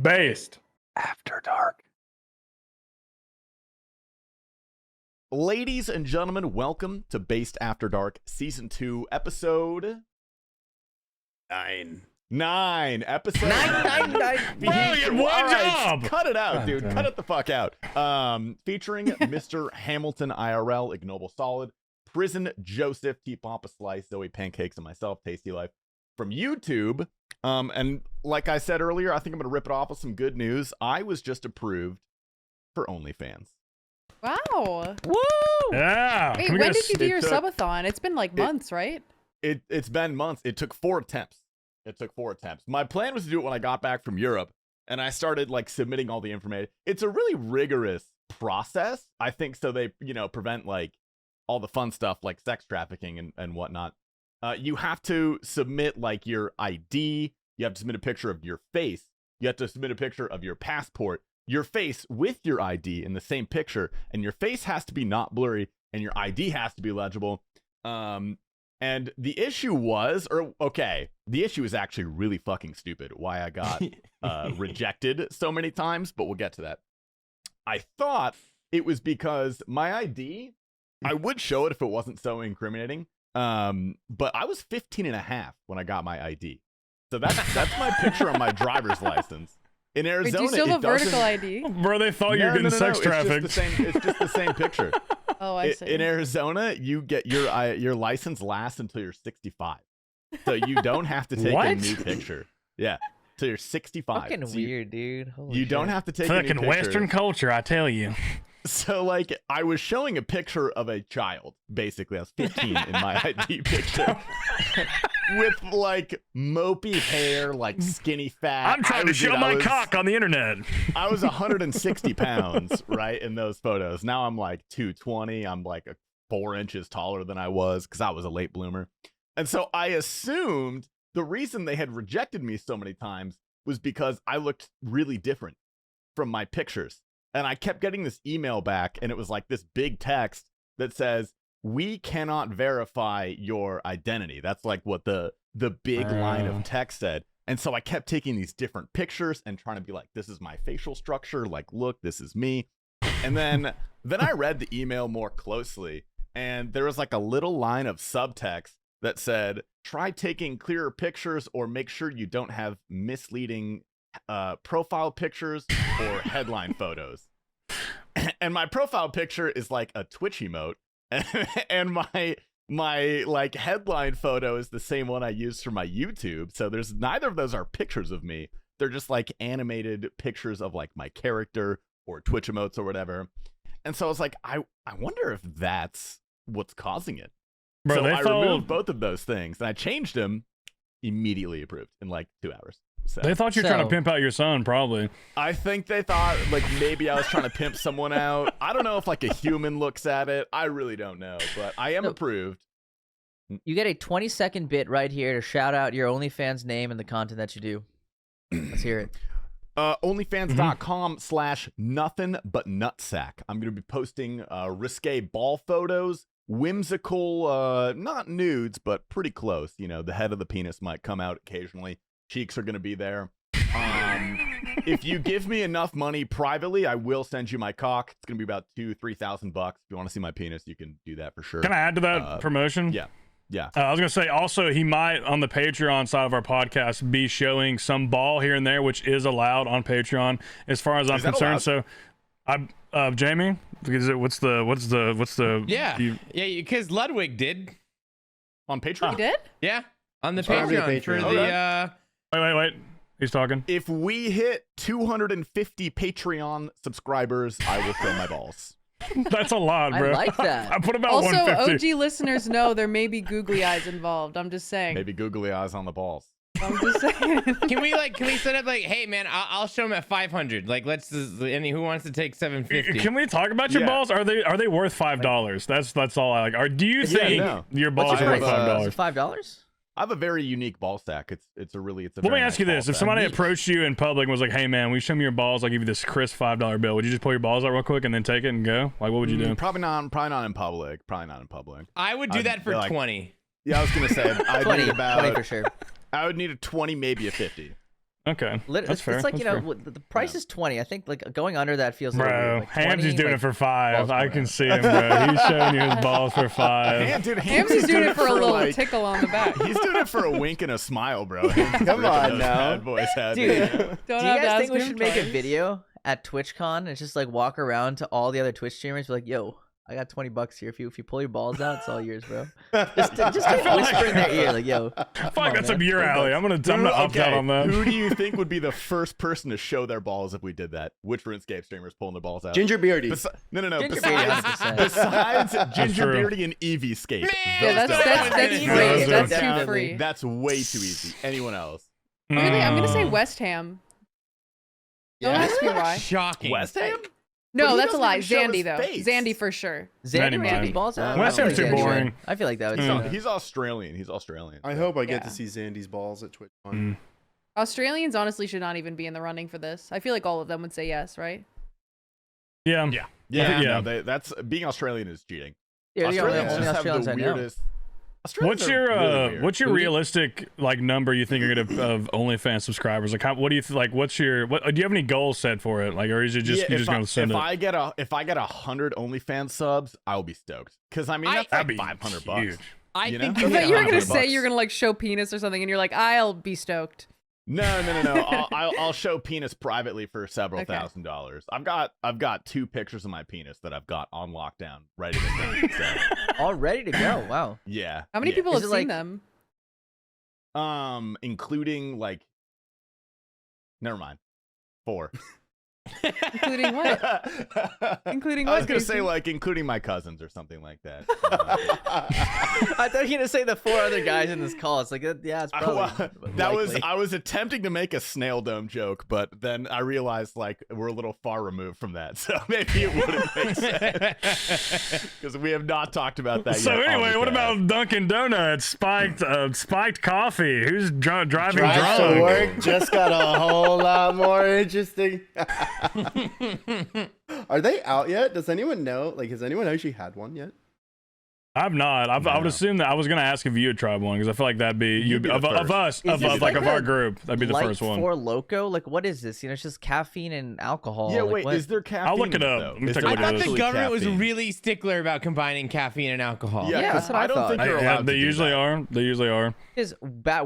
Based. After Dark. Ladies and gentlemen, welcome to Based After Dark, Season 2, Episode 9. Episode 9. Brilliant, one job! Cut it out, God dude. damn. Cut it the fuck out. Featuring Mr. Hamilton IRL, Ignoble Solid, Prison Joseph, T Pampa Slice, Zoe Pancakes, and myself, Tasty Life. From YouTube, and like I said earlier, I think I'm going to rip it off with some good news. I was just approved for OnlyFans. Wow. Woo! Yeah. Wait, Can we when get a did you do your took- subathon? It's been like months, right? It's been months. It took 4 attempts. My plan was to do it when I got back from Europe, and I started like submitting all the information. It's a really rigorous process, I think, so they prevent like all the fun stuff like sex trafficking and whatnot. You have to submit like your ID. You have to submit a picture of your face. You have to submit a picture of your passport, your face with your ID in the same picture, and your face has to be not blurry, and your ID has to be legible. And the issue the issue is actually really fucking stupid. Why I got rejected so many times, but we'll get to that. I thought it was because my ID, I would show it if it wasn't so incriminating. But I was 15 and a half when I got my ID. So that's my picture on my driver's license. In Arizona, Wait, do you still have it a vertical doesn't- ID? Bro, they thought you were getting sex trafficked. It's just the same picture. Oh, I see. In Arizona, you get your license lasts until you're 65. So you don't have to take a What? new picture. Yeah, till you're 65. Fucking So you- weird, dude. Holy You don't shit. have to take a new Fucking picture. Western culture, I tell you. So, like, I was showing a picture of a child, basically. I was 15 in my ID picture. With, like, mopey hair, like, skinny fat. I'm trying to show my cock on the internet. I was 160 pounds, right, in those photos. Now I'm, like, 220. I'm, like, 4 inches taller than I was because I was a late bloomer. And so I assumed the reason they had rejected me so many times was because I looked really different from my pictures. And I kept getting this email back, and it was like this big text that says, "We cannot verify your identity." That's like what the big line of text said. And so I kept taking these different pictures and trying to be like, this is my facial structure. Like, look, this is me. And then I read the email more closely, and there was like a little line of subtext that said, "Try taking clearer pictures or make sure you don't have misleading profile pictures or headline photos." And my profile picture is like a Twitch emote, and my like headline photo is the same one I use for my YouTube. So there's neither of those are pictures of me. They're just like animated pictures of like my character or Twitch emotes or whatever. And so I was like, I wonder if that's what's causing it. Bro, So they I thought removed both of those things, and I changed them, immediately approved in like 2 hours. So they thought you were trying to So- pimp out your son, probably. I think they thought like maybe I was trying to pimp someone out. I don't know if like a human looks at it. I really don't know, but I am No. approved. You get a 20-second bit right here to shout out your OnlyFans name and the content that you do. Let's hear it. OnlyFans.com/nothing but nutsack. I'm going to be posting risque ball photos, whimsical, not nudes, but pretty close. You know, the head of the penis might come out occasionally. Cheeks are going to be there. If you give me enough money privately, I will send you my cock. It's going to be about $2,000-3,000 bucks. If you want to see my penis, you can do that for sure. Can I add to that promotion? Yeah. Yeah. I was going to say, also, he might, on the Patreon side of our podcast, be showing some ball here and there, which is allowed on Patreon, as far as I'm Is that concerned. allowed? So, Jamie, is it, what's the Yeah, you- yeah, because Ludwig did. On Patreon? You did? Yeah, on the Oh, yeah, Patreon for Patreon. the. wait. He's talking. If we hit 250 Patreon subscribers, I will show my balls. That's a lot, I bro. like that. I put about Also, 150. OG listeners know there may be googly eyes involved. I'm just saying. Maybe googly eyes on the balls. I'm just saying. Can we set up like, hey man, I'll show him at 500. Like, let's just, any who wants to take 750. Can we talk about your Yeah. balls? Are they worth $5? That's all I like. Or do you Yeah, think no. your balls What's are your worth price? $5? $5? I have a very unique ball stack. It's a Let me very ask nice you this: ball if stack. somebody approached you in public and was like, "Hey, man, will you show me your balls? I'll give you this crisp $5 bill," would you just pull your balls out real quick and then take it and go? Like, what would you do? Probably not in public. Probably not in public. I would do I'd that for be like- 20. Yeah, I was gonna say I'd 20, need 20 for about sure. I would need a 20, maybe a 50. Okay, Lit- that's it's, fair. it's like that's you know fair. the price is 20. I think like going under that feels a little weird. Bro, Like Hamsy's 20, doing like, it for 5. balls I coming can out. see him, bro. He's showing you his balls for 5. Dude, Hamsy's doing it for a little like, tickle on the back. He's doing it for a wink and a smile, bro. Come on now. Bad boys had Dude, it. Don't do you have to guys ask think we him should make a twice. video at TwitchCon and just like walk around to all the other Twitch streamers, be like, "Yo, I got $20 here. If you pull your balls out, it's all yours, bro." Just to whisper in their ear, like, "Yo, Fuck, that's up your alley. I'm gonna opt out on that. Who do you think would be the first person to show their balls if we did that? Which RuneScape streamers pulling their balls out? Ginger Beardy. No. Ginger Beardy, Besides 100%. Ginger true. Beardy and Eevee-scape. Man, Yeah, Those that's guys. free. Those are That's too definitely- free. That's way too easy. Anyone else? Really, I'm gonna say Mm. West Ham. Don't Yeah. ask me why. Shocking. West Ham? No, he that's a doesn't lie. even show his Zandy though. face. Zandy for sure. Zandy Zandy would take might. his balls out." West I don't Ham's think too Zandy would. boring. I feel like that would. Mm. suck. He's Australian. He's Australian. I hope I get Yeah. to see Zandy's balls at TwitchCon. Mm. Australians honestly should not even be in the running for this. I feel like all of them would say yes, right? Yeah. Yeah. Yeah. No, that's being Australian is cheating. Yeah, you're the Australians only just have Australians the I know. weirdest. Australians What's are your really weird. what's your Booty? realistic like number you think you're gonna of OnlyFans subscribers? Like, what do you like? What's your do you have any goals set for it? Like, or is it just Yeah, you just gonna send if it? I get 100 OnlyFans subs, I'll be stoked. Because I mean that's That'd like be $500. huge. I You think know? I thought you were gonna $100 say you're gonna like show penis or something, and you're like, I'll be stoked. No. I'll show penis privately for several Okay. $1,000s. I've got 2 pictures of my penis that I've got on lockdown, ready to go. So, All ready to go. Wow. yeah. How many yeah. people Is have it seen like- them? Including like, never mind, 4. Including what? Including I was what, gonna say Casey? like including my cousins or something like that. I thought you were gonna say the 4 other guys in this call. It's like, yeah, it's probably. likely. I was attempting to make a snail dome joke, but then I realized like we're a little far removed from that, so maybe it wouldn't make sense because we have not talked about that So yet. on anyway, the what cast. about Dunkin' Donuts spiked coffee? Who's driving Drive drunk? to work just got a whole lot more interesting. Are they out yet? Does anyone know? Like, has anyone actually had one yet? I've not. I would No. assume that I was gonna ask if you had tried one because I feel like that'd be You'd be the of first. us Is this of like our a group. That'd be the Light first one. 4 Loco? Like, what is this? You know, it's just caffeine and alcohol. Yeah, like, wait, what? is there caffeine? I'll look it in up. though? Let me Is take a there look I at thought this. the actually government was caffeine? really stickler about combining caffeine and alcohol. Yeah, Yeah, 'cause that's what I don't thought. think you're allowed they to do usually that. are. They usually are. Because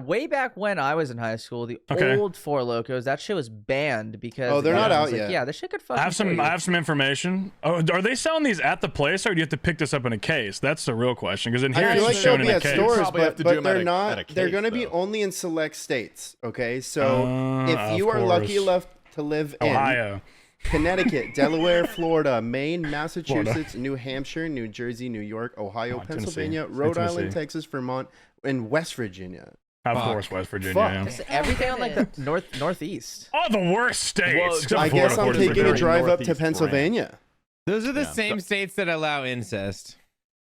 way back when I was in high school, the Okay. old 4 Locos, that shit was banned because. Oh, the they're not government out was like, yet. Yeah, this shit could fucking. I have some. kill you. I have some information. Oh, are they selling these at the place, or do you have to pick this up in a case? That's the real question. Because in here I feel it's like just they'll shown in be a at case. stores, Probably have but, to do but them they're at a not. They're case, going to be though. only in select states. Okay, so if of you are lucky course. enough to live in Ohio. Connecticut, Delaware, Florida, Maine, Massachusetts, New Hampshire, New Jersey, New York, Ohio, Tennessee. Pennsylvania, Say Rhode Tennessee. Island, Texas, Vermont, and West Virginia. Of Fuck. course, West Virginia. Fuck. Yeah. It's everything on like the northeast. Oh, the worst states. Well, except I for guess Florida. I'm Florida's taking a very- drive up to northeast Pennsylvania. Those are the Yeah. same states that allow incest.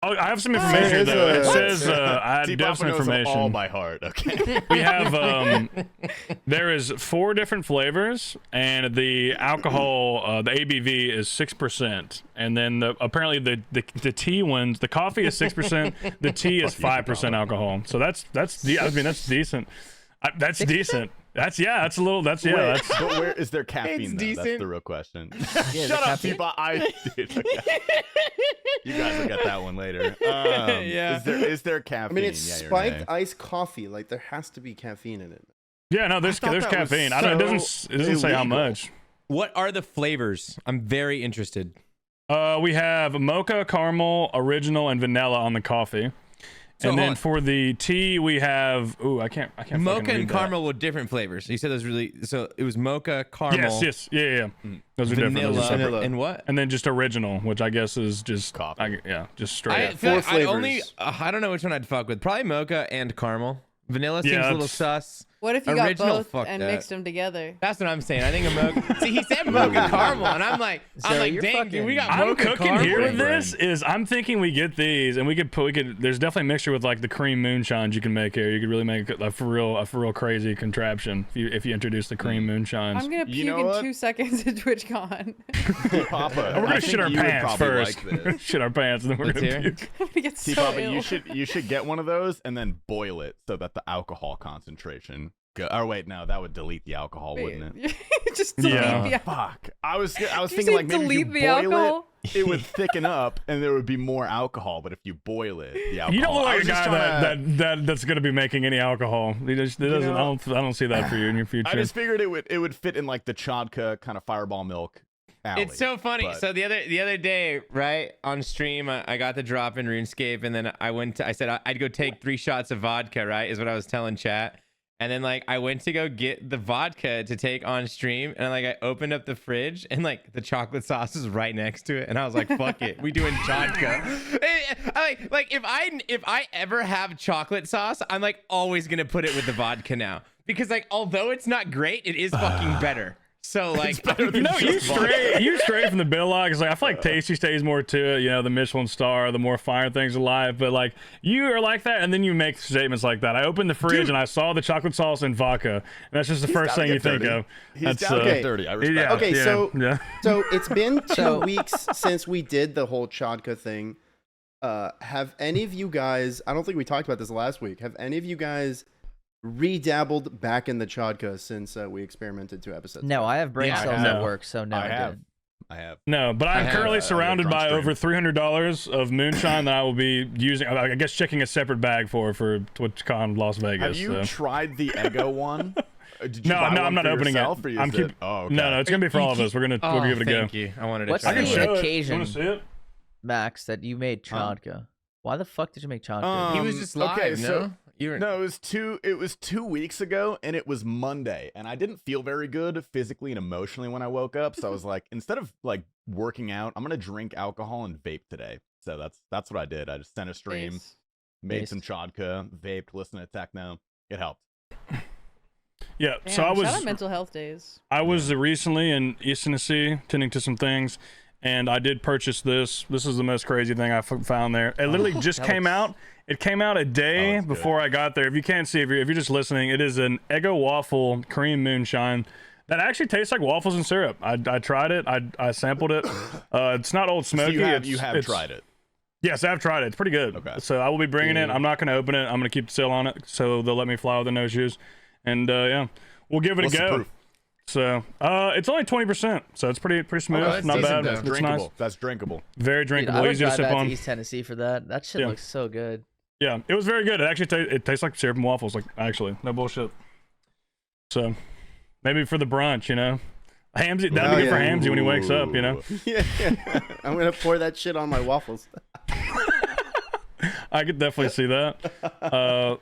Oh, I have some information There though. is It a- says I do have some knows them all information. by heart. Okay. We have there is 4 different flavors, and the alcohol, the ABV is 6%, and then apparently the tea ones, the coffee is 6%, the tea is 5% alcohol. So that's I mean that's decent. That's decent. That's that's a little. That's Wait, that's. but where is there caffeine? It's Though? That's decent. the real question. Yeah, Shut the up, caffeine- T-Bot. Dude, okay. You guys will get that one later. Yeah. Is there I caffeine? mean, it's Yeah or spiked nay? iced coffee. Like, there has to be caffeine in it. Yeah, no, there's thought that was caffeine. I don't. It so doesn't say how illegal. much. What are the flavors? I'm very interested. We have mocha, caramel, original, and vanilla on the coffee. So And hold then on. for the tea, we have. Ooh, I can't. fucking Mocha read and that. caramel were different flavors. You said those really. So it was mocha, caramel, Yes, yeah. Those are different. Those are vanilla, separate. Vanilla. and what? And then just original, which I guess is just Coffee. just straight I up. feel like Four I only. flavors. I don't know which one I'd fuck with. Probably mocha and caramel. Vanilla seems Yeah, a little that's- sus. What if you got Original, both fuck and that. mixed them together? That's what I'm saying. I think a mocha. See, he said mocha caramel, and I'm like, Sorry, you're dang, dude, we got I'm mocha cooking caramel. here with Brain. this is I'm thinking we get these and we could there's definitely a mixture with like the cream moonshines you can make here. You could really make a for real crazy contraption if you introduce the cream moonshines. I'm gonna You puke know in what? 2 seconds at TwitchCon. Papa. We're I gonna think shit our you would pants probably first. like We're gonna this. shit our pants and then we're Let's gonna hear. puke. I'm gonna get so T-Papa, ill. you should get one of those and then boil it so that the alcohol concentration good. Or wait, no, that would delete the alcohol, wouldn't it? Just delete Yeah. the Fuck. I was Did you thinking say like maybe if you delete the boil alcohol? it would thicken up and there would be more alcohol. But if you boil it, the alcohol. You don't look I like a was just guy trying to- that's going to be making any alcohol. He just it doesn't. know, I don't see that for you in your future. I just figured it would fit in like the Chodka kind of Fireball milk. Alley, It's so funny. but- So the other day, right on stream, I got the drop in RuneScape, and then I said I'd go take 3 shots of vodka. Right, is what I was telling chat. And then like I went to go get the vodka to take on stream, and like I opened up the fridge, and like the chocolate sauce is right next to it, and I was like, "Fuck it, we doing vodka." like if I ever have chocolate sauce, I'm like always gonna put it with the vodka now, because like although it's not great, it is fucking better. So like, You know, you stray from the bill log. Because like, I feel like Tasty stays more to it. You know, the Michelin star, the more fire things alive. But like, you are like that, and then you make statements like that. I opened the fridge and I saw the chocolate sauce and vodka, and that's just the first down thing to you get think dirty. of. He's That's, down to get okay. dirty. I respect Yeah, it. Okay, yeah, so- yeah. So it's been 2 So- weeks since we did the whole Chodka thing. Have any of you guys? I don't think we talked about this last week. Have any of you guys redabbled back in the Chodka since we experimented 2 episodes? No, I have brain Yeah, I cells have. at work, so no, I I have. didn't. I have. No, but I'm have, currently a surrounded drunk by stream. over $300 of moonshine that I will be using. I guess checking a separate bag for TwitchCon Las Vegas. Have you so. tried the Ego one? Did you No, buy no, one I'm not for opening yourself, it. Or you I'm just did- keep. Oh, okay. No, it's gonna be for all of us. We're gonna oh, give it a go. thank you. I wanted to What's try I can the it. show occasion? it. You wanna see it? Max, that you made Huh? Chodka. Why the fuck did you make Chodka? He was just live. okay, no, so- you were. No, it was 2 weeks ago, and it was Monday, and I didn't feel very good physically and emotionally when I woke up. So I was like, instead of like working out, I'm gonna drink alcohol and vape today. So that's what I did. I just sent a stream, Nice. made Nice. some Chodka, vaped, listened to techno. It helped. Yeah. Damn, So I shout was. out mental health days. I was recently in East Tennessee tending to some things, and I did purchase this. This is the most crazy thing I found there. It literally just that came looks- out. It came out a day it's good. before I got there. If you can't see, if you're just listening, it is an Eggo waffle cream moonshine that actually tastes like waffles and syrup. I tried it. I sampled it. It's not Old So Smoky. you it's, have it's- tried it. Yes, I've tried it. It's pretty good. Okay. So I will be bringing it. Dude. I'm not going to open it. I'm going to keep the seal on it, so they'll let me fly with the no shoes. And yeah, we'll give it What's a the go. proof? So it's only 20%, so it's pretty smooth, that's not decent, bad. though. That's It's drinkable. nice, That's drinkable. very Dude, drinkable, I would easy to drive sip back on. to East Tennessee for that. That shit Yeah. looks so good. Yeah, it was very good. It actually it tastes like syrup and waffles, like actually, no bullshit. So maybe for the brunch, you know, Hamsy, that'd be good for Hamsy when he wakes up, you know. Yeah, I'm gonna pour that shit on my waffles. I could definitely see that.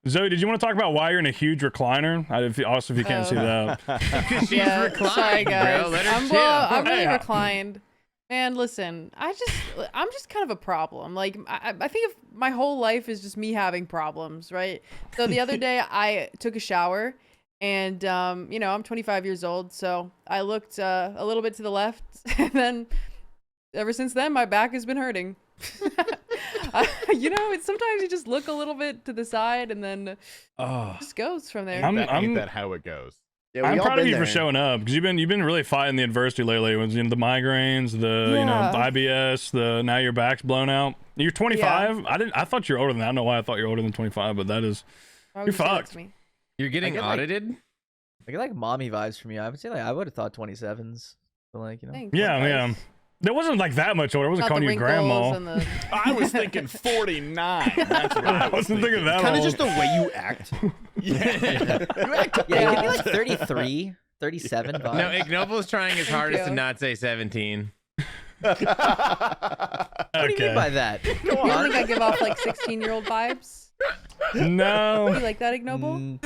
Zoe, did you want to talk about why you're in a huge recliner? Also, if you can't see that. She's Yeah, reclined, sorry guys. bro. Let her I'm, chill. I'm really Hey, reclined. Man, listen, I'm just kind of a problem. Like, I think of my whole life is just me having problems, right? So the other day I took a shower and, you know, I'm 25 years old. So I looked a little bit to the left and then ever since then, my back has been hurting. You know, it's sometimes you just look a little bit to the side and then it Oh, just goes from there. Ain't that how it goes? Yeah, we I'm all proud of been you for there. showing up because you've been really fighting the adversity lately. With the migraines, the Yeah. IBS, now your back's blown out. You're 25. I thought you were older than that. I don't know why I thought you were older than 25, but that is. Why would You're you say that fucked. to me? You're getting I get, like- audited. I get like mommy vibes from you. I would say like I would have thought 27s, but like you know. Thanks. Yeah, yeah. There wasn't like that much older. I wasn't Not the calling you wrinkles grandma. and the I was thinking 49. That's what I I was wasn't thinking that Kind of old. just the way you act. Yeah. Yeah, give me like 33, 37 vibes. No, Ignoble's trying his Thank hardest to you. not say 17. What do you mean by that? Go You don't on. think I give off like 16-year-old vibes? No. You like that, Ignoble? Mm,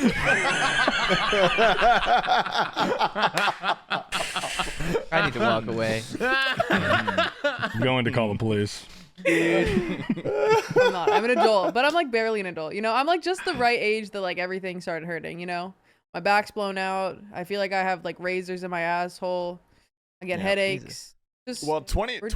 I need to walk away. I'm going to call the police. I'm not. I'm an adult, but I'm like barely an adult. You know, I'm like just the right age that like everything started hurting. You know, my back's blown out. I feel like I have like razors in my asshole. I get Yeah, headaches. Just Well, 25 is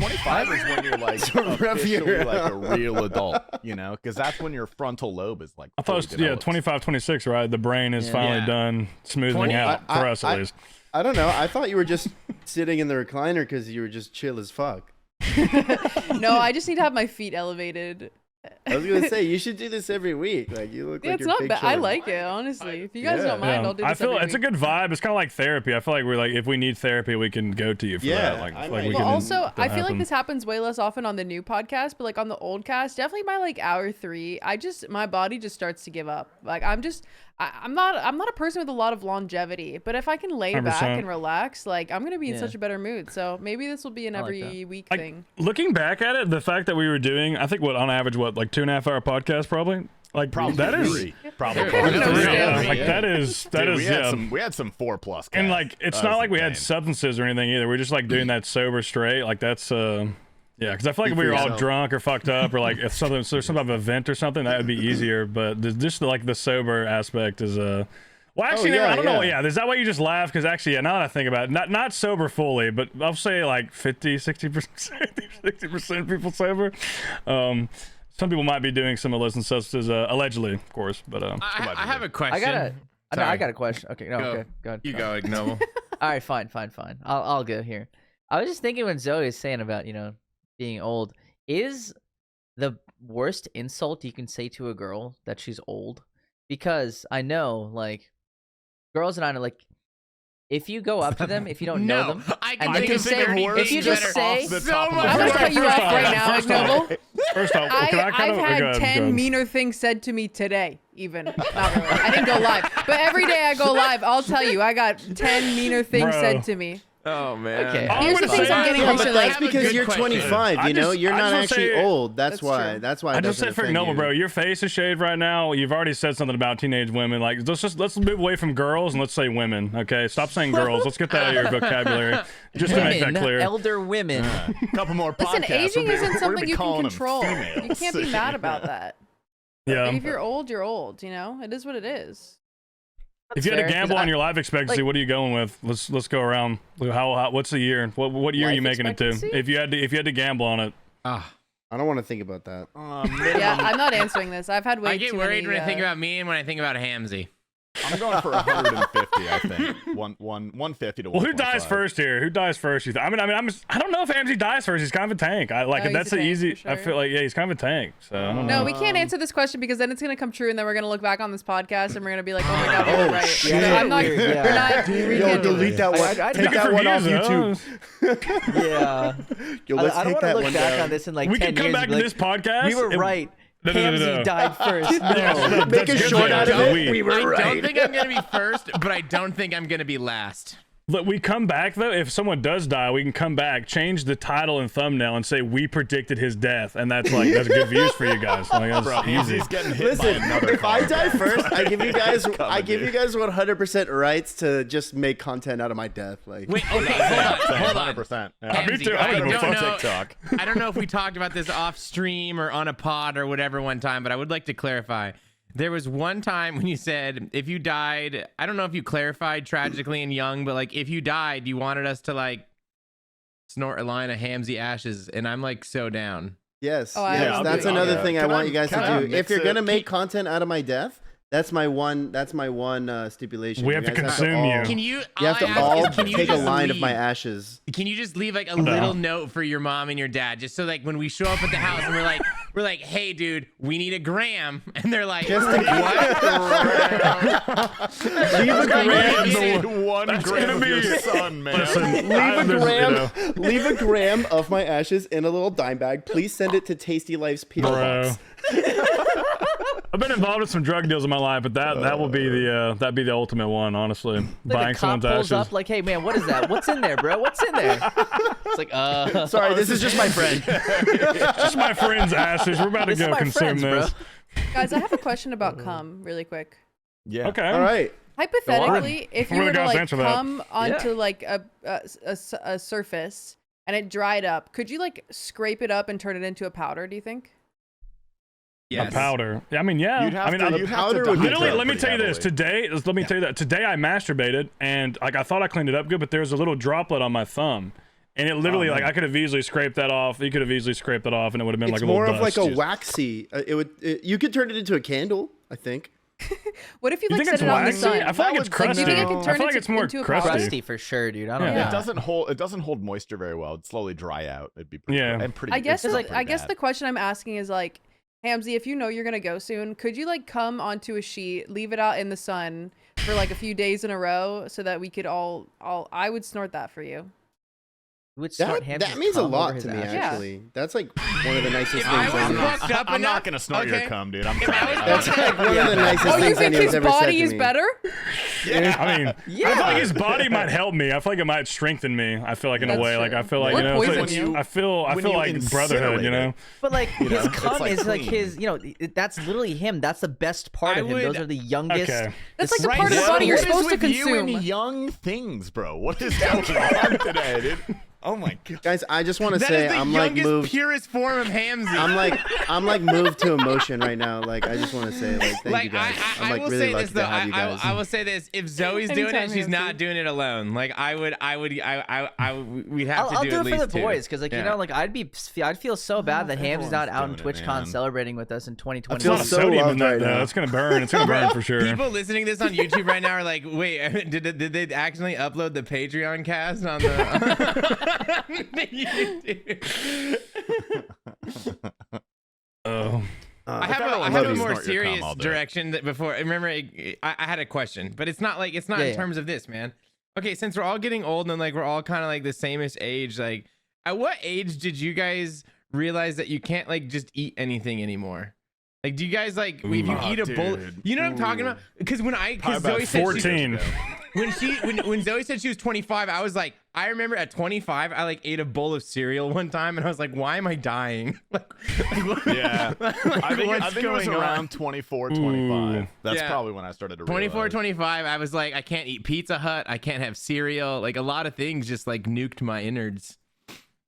when you're like rough officially year. like a real adult, you know, because that's when your frontal lobe is like. I thought it was, fully developed. 25, 26, right? The brain is Yeah. finally Yeah. done smoothing 20 out I- for us at I- least. I don't know. I thought you were just sitting in the recliner because you were just chill as fuck. no, I just need to have my feet elevated. I was gonna say you should do this every week. Like you look Yeah, like it's you're not big bad. I chillin'. like it, honestly. If you guys Yeah. don't mind, I'll do this I feel every it's a week. good vibe. It's kind of like therapy. I feel like we're like if we need therapy, we can go to you for Yeah, that. Like, I like might- we Well, can. also, I feel like happen. this happens way less often on the new podcast, but like on the old cast, definitely by like hour 3, my body just starts to give up. Like I'm not a person with a lot of longevity, but if I can lay back 100%. and relax, like I'm gonna be in Yeah. such a better mood. So maybe this will be an I like every week Like, thing. looking back at it, the fact that we were doing, I think, on average, like 2.5 hour podcast, probably. Like Probably that is. three. Probably. No, Yeah, Stanley. like that is Dude, we had yeah. some 4+. And guys. like it's That not was like we had insane. substances or anything either. We're just like doing that sober straight. Like that's yeah, because I feel like if Speak we for were all yourself. drunk or fucked up or like if there's some type of event or something, that would be easier. But just like the sober aspect is well, actually, yeah, I don't know. yeah. Yeah, is that why you just laugh? Because actually, yeah, now that I think about it, not sober fully, but I'll say like 50, 60%, 60% people sober. Some people might be doing some illicit substances, allegedly, of course. But I have a question. I Sorry. got a question. Okay, no, Go. okay, go ahead. You go, Ignoble. All right, fine. I'll go here. I was just thinking when Zoe is saying about being old, is the worst insult you can say to a girl that she's old? Because I know like girls and I are like, if you go up to them, if you don't know them, I and can they think can say, of if words you that just are say- off the So top of much. my I'm gonna head. cut you off right now, first off, Ignoble. first off, can I kind I've of had go ahead, 10 go ahead. meaner things said to me today, even. Not really. I didn't go live. But every day I go live, I'll tell you, I got 10 meaner things Bro. said to me. Oh man. Okay. All I'm Here's the gonna things say I'm is- getting Yeah, but recently. that's I have a because good you're question. 25. I You know, just- you're I not just wanna actually say- old. That's That's why. true. That's why. I it just doesn't said for offend Ignoble, you. bro, your face is shaved right now. You've already said something about teenage women. Like, let's move away from girls and let's say women. Okay, stop saying girls. Let's get that out of your vocabulary, just to make that women, clear. elder women. A couple more podcasts. Listen, aging we're isn't gonna something be you can calling them control. You females. can't be mad about that. Yeah. Like, if you're old, you're old. You know, it is what it is. If you had to Fair, 'cause gamble I- on your life expectancy, like- what are you going with? Let's go around. What's the year? What year are you Life making it to? expectancy? If you had to gamble on it, Ah, I don't want to think about that. Yeah, I'm not answering this. I've had way I get too worried many, when I think about me and when I think about Hamzy. I'm going for 150. I think 150 to. well, who 125. dies first here? Who dies first? I don't know if Amzy dies first. He's kind of a tank. I like No, it. That's he's a the tank, easy. for I sure. feel like he's kind of a tank. So I don't No, know. we can't answer this question because then it's gonna come true, and then we're gonna look back on this podcast and we're gonna be like, "Oh my god, we were right." shit. So I'm not. Weird, We're yeah. not. We Yo, can't do delete this. that one. I- Take I- that one off Views, YouTube. Yeah. Yo, I let's don't take want that to one look back down. on this in like We 10 can come years. back and to be this like, podcast. we were and- right. No. Hamzy died first. No, No. Make that's a good short though. out of That's it. we. We were I right. don't think I'm gonna be first, but I don't think I'm gonna be last. Look, we come back though. If someone does die, we can come back, change the title and thumbnail, and say we predicted his death, and that's good views for you guys. Like, that's Bro, easy. he's getting hit by Listen, another if car. I die first, I give you guys, Coming, I give you dude. guys 100% rights to just make content out of my death. Like, Wait, okay, hold on. 100%. Me Hamzy, too. I I'm gonna don't fuck know. TikTok. I don't know if we talked about this off stream or on a pod or whatever one time, but I would like to clarify. There was one time when you said if you died, I don't know if you clarified tragically and young, but like if you died, you wanted us to like snort a line of Hamzy ashes, and I'm like so down. yes, Oh, I yes, love that's it. another Yeah. thing I Can want I- you guys can to I do. mix If you're it? gonna make content out of my death, that's my one. That's my one stipulation. We You have to guys consume all- you. Can you? You have to all I all ask is, can you take a just line of leave? my ashes. Can you just leave like a No. little note for your mom and your dad, just so like when we show up at the house and we're like, hey dude, we need a gram, and they're like, Just a Leave a gram. Need 1 That's gram gonna of be- your son, man. Listen, Leave a gram of my ashes in a little dime bag. Please send it to Tasty Life's P.O. Bro. Box. I've been involved with some drug deals in my life, but that will be that'd be the ultimate one, honestly. Like Buying a cop someone's pulls ashes. up like, hey man, what is that? What's in there, bro? What's in there? It's like, Sorry, this is just my friend. Just my friend's ashes. We're about to This is go my consume friends, bro. this. Guys, I have a question about cum, really quick. Yeah. Okay. All right. Hypothetically, if you We're were to gonna like answer that. come onto like a surface and it dried up, could you like scrape it up and turn it into a powder? Do you think? yes. A powder. Yeah, I mean, yeah. You'd have I mean, to, I- you'd have powder to would be literally, dehydrate let me pretty tell you this. heavily. Tell you that. Today I masturbated and like I thought I cleaned it up good, but there was a little droplet on my thumb. And it literally, man. like, I could have easily scraped that off. You could have easily scraped that off, and it would have been It's like a more little of like dust. a waxy. You could turn it into a candle, I think. What if you You like think set it's it on the waxy? sun? I feel like it's That would- Like, do crusty. you think I could turn I feel it like it's more into a crusty. powder? crusty for sure, dude. I don't Yeah. know. It doesn't hold moisture very well. It'd slowly dry out. It'd be pretty Yeah. and pretty. I guess it's the, pretty I guess bad. the question I'm asking is like, Hamzy, if you know you're gonna go soon, could you like come onto a sheet, leave it out in the sun for like a few days in a row, so that we could all I would snort that for you. You would snort That Hamzy's means a cum over lot his to me, ashes. actually. That's like one of the nicest If things I was I've fucked up I'm not enough- gonna snort okay. your cum, dude. I'm I sorry. That's like one of the nicest Oh, you things think anyone's his ever said body to is me. better? Yeah. I mean, I Yeah. feel like his body might help me. I feel like it might strengthen me. I feel like in a That's way, like true. I feel like Or you know, it's poison like- you. I feel When you like brotherhood, you incinerate know. it. But like You his know, cum it's, like, is like clean. his, that's literally him. That's the best part I of him. Those would- are the youngest. Okay. That's like the a part of the now- body you're What is supposed to with you and consume. young things, bro? What is going on today, dude? Oh my god. Guys, I just want to That say is the I'm like youngest, moved. purest form of Hamzy. I'm like moved to emotion right now. Like I just want to say like thank you guys. I'm I like will really say lucky this though. to have you guys. I will say this: if Zoe's doing Anytime, it, she's Hamzy. not doing it alone. Like we'd have I'll to do do it at for least the two. boys because, like, you Yeah. know, like I'd feel so bad that Ham's not out in everyone's doing it, TwitchCon man. celebrating with us in 2020. feel There's a lot of so sodium in loved that right though. now. It's gonna burn. It's gonna burn for sure. People listening to this on YouTube right now are like, wait, did they accidentally upload the Patreon cast on the YouTube? Oh, I If have everyone a loves you, more snort your cum, serious I'll do it. direction that before. Remember, I had a question, but it's not Yeah, in yeah. terms of this, man. Okay, since we're all getting old and like we're all kind of like the samest age, like at what age did you guys realize that you can't like just eat anything anymore? Like, do you guys like if you Ooh. eat a bowl? Dude. You know what I'm talking about? Because Probably Zoe about said 14. when Zoe said she was 25, I was like, I remember at 25, I like ate a bowl of cereal one time, and I was like, why am I dying? Yeah. I think what's it was going on? around 24, 25. That's Yeah. probably when I started to 24, realize. 25, I was like, I can't eat Pizza Hut, I can't have cereal. Like a lot of things just like nuked my innards.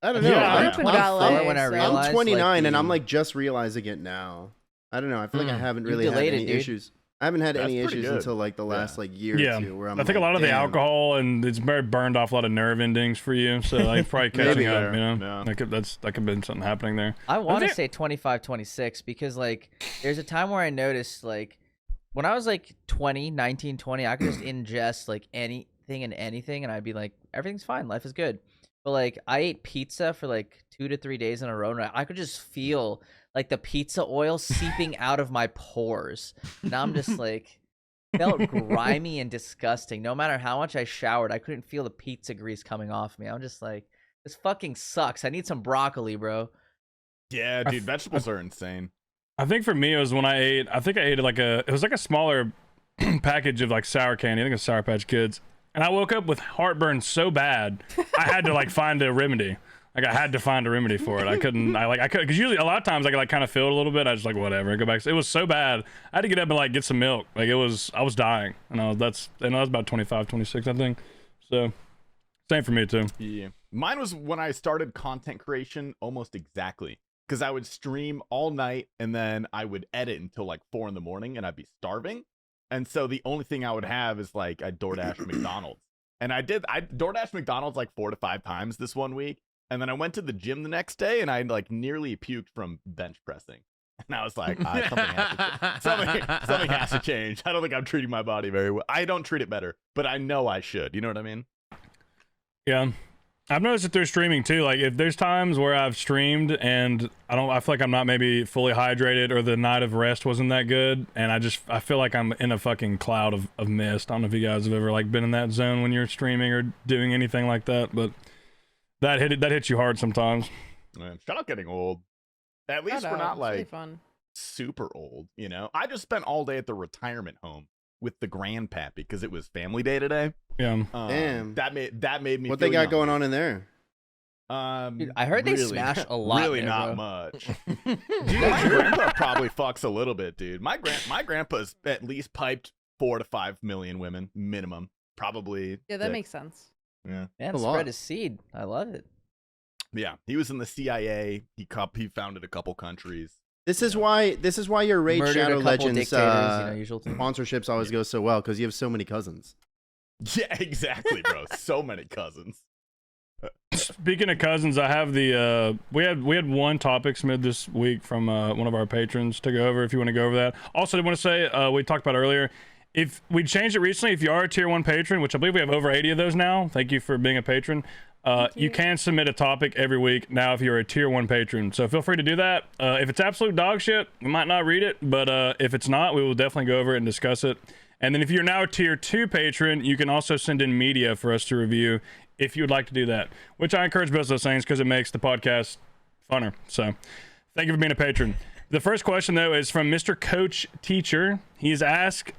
I don't know. Yeah, I I'm, grew up in I'm, ballet, when I so- realized, I'm 29 and I'm the- like just realizing it now. I don't know. I feel like I haven't You really had delayed it, any dude. issues. I haven't had That's any pretty issues good. until like the last like year yeah. or two. Where I'm I think a like, lot of the damn. alcohol and it's very burned off a lot of nerve endings for you. So like probably catching Maybe. up. You know, Yeah. that could have been something happening there. I want to think- say 25, 26 because like there's a time where I noticed like when I was like 20, 19, 20, I could just ingest like anything and anything and I'd be like, everything's fine, life is good. But like I ate pizza for like 2 to 3 days in a row and I could just feel like the pizza oil seeping out of my pores. Now I'm just like felt grimy and disgusting. No matter how much I showered, I couldn't feel the pizza grease coming off me. I'm just like, this fucking sucks. I need some broccoli, bro. Yeah, dude, vegetables are insane. I think for me it was when I think I ate it was like a smaller package of like sour candy. I think it was Sour Patch Kids. And I woke up with heartburn so bad, I had to like find a remedy. Like I had to find a remedy for it. I couldn't because usually a lot of times I could like kind of feel it a little bit. I just like whatever, go back. It was so bad. I had to get up and like get some milk. Like I was dying. And I was about 25, 26, I think. So same for me too. Yeah. Mine was when I started content creation almost exactly. Because I would stream all night and then I would edit until like 4 a.m. and I'd be starving. And so the only thing I would have is like I DoorDash McDonald's. And I DoorDash McDonald's like 4 to 5 times this one week. And then I went to the gym the next day and I like nearly puked from bench pressing. And I was like, something has to change. I don't think I'm treating my body very well. I don't treat it better, but I know I should. You know what I mean? Yeah. I've noticed it through streaming too. Like if there's times where I've streamed and I feel like I'm not maybe fully hydrated or the night of rest wasn't that good and I feel like I'm in a fucking cloud of mist. I don't know if you guys have ever like been in that zone when you're streaming or doing anything like that, but that hits you hard sometimes. Man, shout out getting old. At least Shout we're out, not it's really like fun. super old, you know? I just spent all day at the retirement home with the grandpappy because it was family day today. Yeah. Damn. That made me What feel they got young. going on in there? Dude, I heard they really- smash a lot Really there, not bro. much. Dude, my grandpa probably fucks a little bit, dude. My grandpa's at least piped 4 to 5 million women minimum. Probably. Yeah, that 6. makes sense. Yeah. Man, A lot. spread his seed. I love it. Yeah, he was in the CIA. He founded a couple countries. This is why your Raid Murdered Shadow a couple Legends dictators, usual thing. sponsorships always go so well because you have so many cousins. Yeah, exactly, bro. So many cousins. Speaking of cousins, I have the we had one topic submitted this week from one of our patrons to go over. If you want to go over that. Also, I want to say we talked about earlier. If we changed it recently, if you are a tier 1 patron, which I believe we have over 80 of those now, thank you for being a patron. You can submit a topic every week now if you're a tier 1 patron. So feel free to do that. If it's absolute dog shit, we might not read it, but if it's not, we will definitely go over it and discuss it. And then if you're now a tier 2 patron, you can also send in media for us to review if you would like to do that, which I encourage both of those things because it makes the podcast funner. So thank you for being a patron. The first question, though, is from Mr. Coach Teacher. He's asked,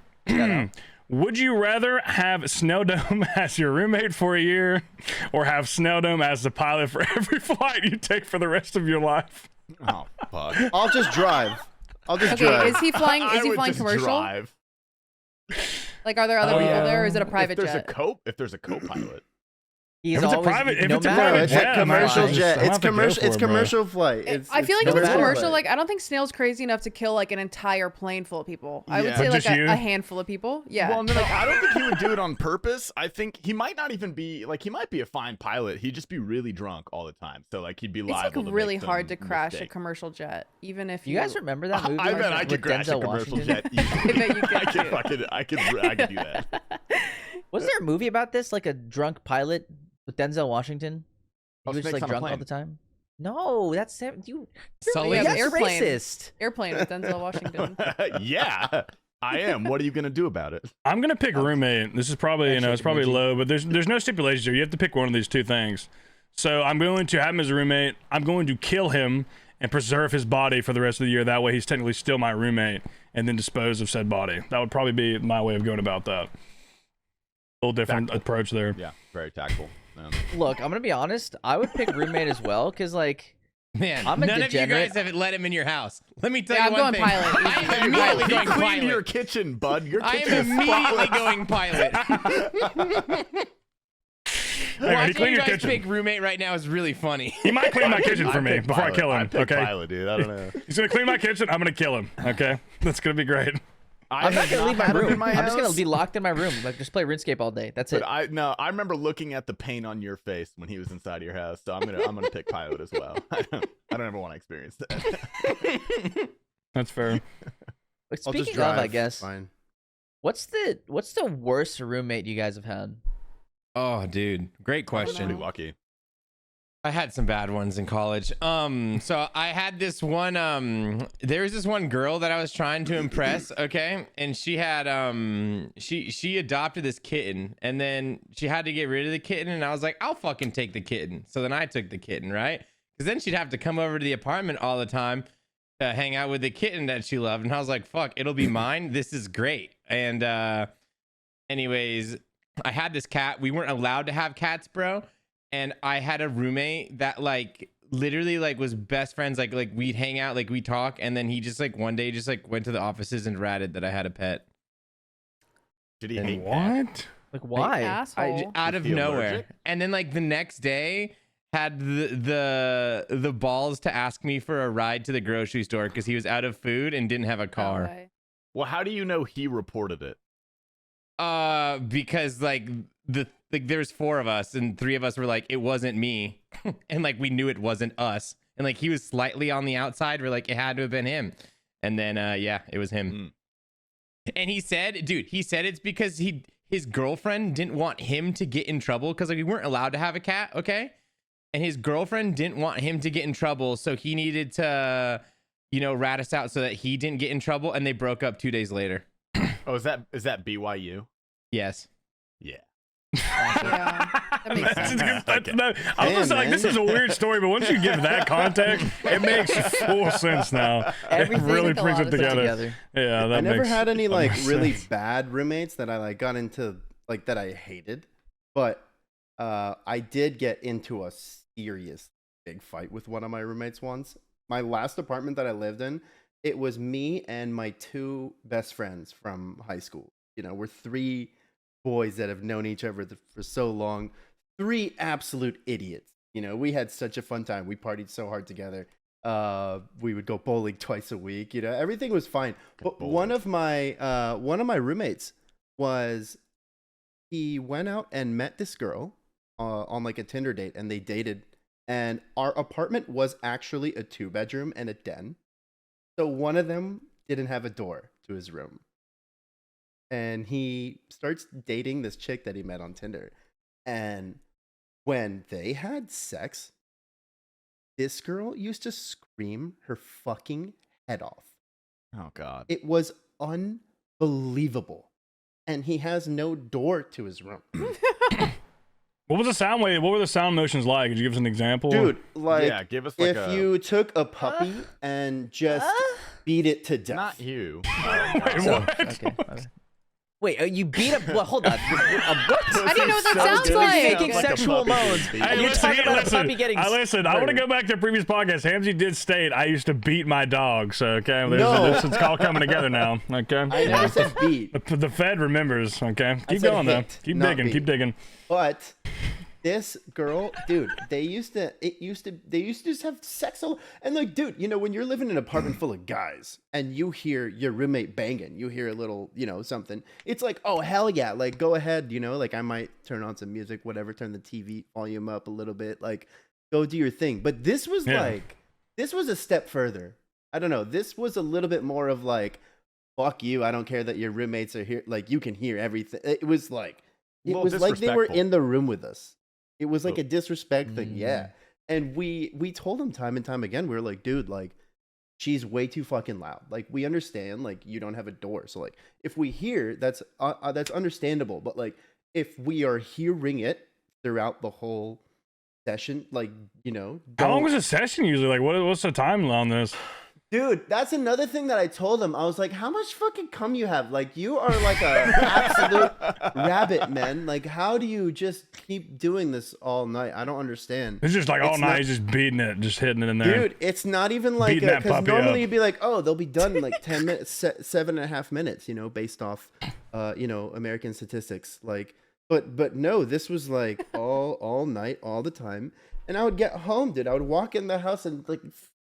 would you rather have Snowdome as your roommate for a year or have Snowdome as the pilot for every flight you take for the rest of your life? Oh, fuck. I'll just drive. I'll just Okay, drive. is he flying? I Is he would flying just commercial? drive. Like, are there other people there, or is it a private if there's jet? if there's a co-pilot. He's If it's a always, private- if no it's a matter private it's what, jet, a commercial I'm jet. gonna It's have to go commercial. for It's it, bro. commercial flight. I feel like if no it's matter commercial, what. like I don't think Snail's crazy enough to kill like an entire plane full of people. I would Yeah. say But like just you? a handful of people. Yeah. Well, no, I don't think he would do it on purpose. I think he might not even be like he might be a fine pilot. He'd just be really drunk all the time. So like he'd be it's liable. like to really make hard to some crash mistake. a commercial jet, even if You guys remember that movie? I bet I with could crash a Denzel commercial Washington? jet easily. I bet you could, I could too. fucking I could do that. Was there a movie about this, like a drunk pilot with Denzel Washington? He Oh, was just Snakes like on a drunk all Plane. the time. No, that's you. You're, Sully? Yeah, that's Airplane. racist. Airplane with Denzel Washington. Yeah, I am. What are you gonna do about it? I'm gonna pick roommate. This is probably, you know, it's probably Actually, low, but there's no stipulations here. You have to pick one of these two things. So I'm going to have him as a roommate. I'm going to kill him and preserve his body for the rest of the year. That way, he's technically still my roommate, and then dispose of said body. That would probably be my way of going about that. A little different approach there. Yeah, very tactful. Look, I'm gonna be honest. I would pick roommate as well, cause like Man, I'm a none of you degenerate. guys haven't let him in your house. Let me tell Yeah, you I'm one going thing. pilot. I am Hey, immediately he going cleaned pilot. your kitchen, bud. Your I kitchen am is immediately spotless. going pilot. Hey, man, he Watching cleaned you your guys kitchen. pick roommate right now is really funny. He might clean my kitchen for me pick before I kill him. I pick Okay, pilot, dude. I don't know. he's gonna clean my kitchen. I'm gonna kill him. Okay, that's gonna be great. I'm not gonna leave my had him room. in my I'm just gonna house, be locked in my room, like just play RuneScape all day. That's it. But I remember looking at the paint on your face when he was inside of your house. So I'm gonna pick pilot as well. I don't ever want to experience that. That's fair. But I'll just speaking drive. of, I guess, Fine. what's the worst roommate you guys have had? Oh, dude, great Pretty question. lucky. I had some bad ones in college. So I had this one. There was this one girl that I was trying to impress. Okay, and she had she adopted this kitten, and then she had to get rid of the kitten, and I was like, I'll fucking take the kitten. So then I took the kitten, right? Because then she'd have to come over to the apartment all the time to hang out with the kitten that she loved, and I was like, fuck, it'll be mine. This is great. And anyways, I had this cat. We weren't allowed to have cats, bro. And I had a roommate that like literally like was best friends. Like we'd hang out, like we talk, and then he just like one day just like went to the offices and ratted that I had a pet. Did he And hate what? Like why? Asshole. Out Was of he nowhere. allergic? And then like the next day had the balls to ask me for a ride to the grocery store because he was out of food and didn't have a No car. way. Well, how do you know he reported it? Because like there's 4 of us and 3 of us were like, it wasn't me. And like we knew it wasn't us. And like he was slightly on the outside. We're like, it had to have been him. And then yeah, it was him. And he said, dude, it's because his girlfriend didn't want him to get in trouble because like we weren't allowed to have a cat, okay? And his girlfriend didn't want him to get in trouble, so he needed to, you know, rat us out so that he didn't get in trouble, and they broke up 2 days later. Oh, is that BYU? Yes. Yeah. Yeah, that makes That's- sense. that's- no, I was Damn, just like, this man. is a weird story, but once you give that context, it makes full sense now. Everything it really make a brings lot it of sense. together. Yeah, that I never makes, had any that like makes really sense. bad roommates that I like got into like that I hated, but I did get into a serious big fight with one of my roommates once. My last apartment that I lived in, it was me and my 2 best friends from high school. You know, we're 3 boys that have known each other for so long. 3 absolute idiots. You know, we had such a fun time. We partied so hard together. We would go bowling twice a week. You know, everything was fine. But one of my roommates was, he went out and met this girl on like a Tinder date, and they dated. And our apartment was actually a 2-bedroom and a den. So one of them didn't have a door to his room. And he starts dating this chick that he met on Tinder. And when they had sex, this girl used to scream her fucking head off. Oh God. It was unbelievable. And he has no door to his room. What was the sound wave? What were the sound motions like? Could you give us an example? Dude, like, yeah, give us like if you took a puppy and just beat it to death. not you. Wait, So, what? okay. Wait, you beat up? Well, hold on. What? How do you know what that So sounds good. like? Making Like a sexual puppy being moans. beat. And you're talking about a puppy getting. I want to murdered. go back to a previous podcast. Hamzy did state I used to beat my dog. So okay, No. it's all coming together now. Okay, I never said beat, the Fed remembers. Okay, keep said going though. hit, Keep not digging. beat. Keep digging. but this girl, dude, they used to just have sex and like, dude, you know, when you're living in an apartment full of guys and you hear your roommate banging, you hear a little, you know, something, it's like, oh hell yeah, like go ahead, you know, like I might turn on some music, whatever, turn the TV volume up a little bit, like go do your thing. But this was this was a step further. I don't know, this was a little bit more of like, fuck you, I don't care that your roommates are here, like you can hear everything. It was like Well, they were disrespectful. in the room with us. It was like Oh. a disrespect thing, yeah. And we told him time and time again, we were like, dude, like she's way too fucking loud. Like we understand, like you don't have a door, so like if we hear, that's understandable. But like if we are hearing it throughout the whole session, like you know, How long don't- was a session usually? Like, what's the time on this? Dude, that's another thing that I told him. I was like, how much fucking cum you have? Like, you are like a absolute rabbit, man. Like, how do you just keep doing this all night? I don't understand. It's just like all It's night, not- he's just beating it, just hitting it in there. Dude, it's not even like, Beating that because puppy normally up. you'd be like, oh, they'll be done in like 10 minutes, 7.5 minutes, you know, based off, you know, American statistics. Like, but no, this was like all night, all the time. And I would get home, dude. I would walk in the house and like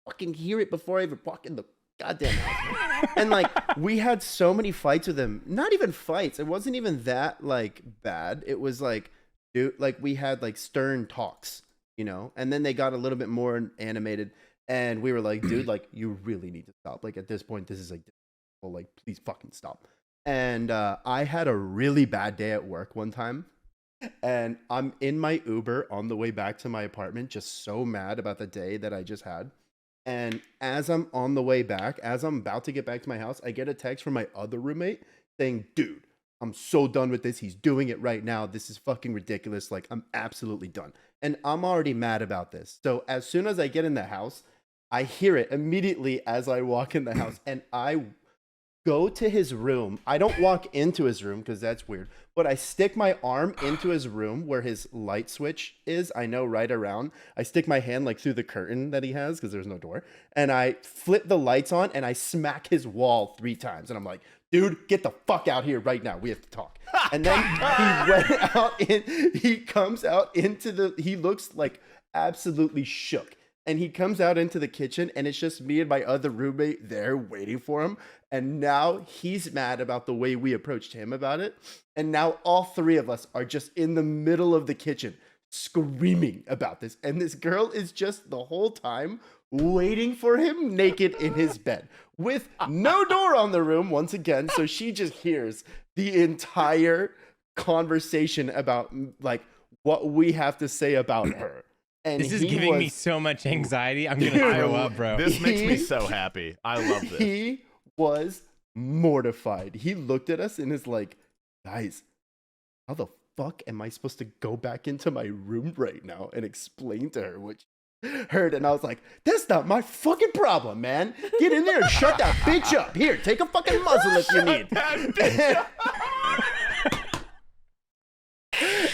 fucking hear it before I even walk in the goddamn house. Man. And like we had so many fights with him. Not even fights. It wasn't even that like bad. It was like, dude, like we had like stern talks, you know. And then they got a little bit more animated, and we were like, dude, like you really need to stop. Like at this point, this is like please fucking stop. And I had a really bad day at work one time. And I'm in my Uber on the way back to my apartment, just so mad about the day that I just had. And as I'm on the way back, as I'm about to get back to my house, I get a text from my other roommate saying, dude, I'm so done with this. He's doing it right now. This is fucking ridiculous. Like, I'm absolutely done. And I'm already mad about this. So as soon as I get in the house, I hear it immediately as I walk in the house. And I go to his room. I don't walk into his room because that's weird, but I stick my arm into his room where his light switch is. I know right around. I stick my hand like through the curtain that he has because there's no door, and I flip the lights on and I smack his wall 3 times. And I'm like, dude, get the fuck out here right now. We have to talk. And then he went out he comes out into he looks like absolutely shook. And he comes out into the kitchen, and it's just me and my other roommate there waiting for him. And now he's mad about the way we approached him about it. And now all 3 of us are just in the middle of the kitchen screaming about this. And this girl is just the whole time waiting for him naked in his bed with no door on the room once again. So she just hears the entire conversation about like what we have to say about her. And This is he giving me was- so much anxiety. I'm gonna Dude, throw up, bro. This makes me He- so happy. I love this. He was mortified. He looked at us and is like, guys, how the fuck am I supposed to go back into my room right now and explain to her what she heard? And I was like, that's not my fucking problem, man. Get in there and shut that bitch up. Here, take a fucking muzzle if you need.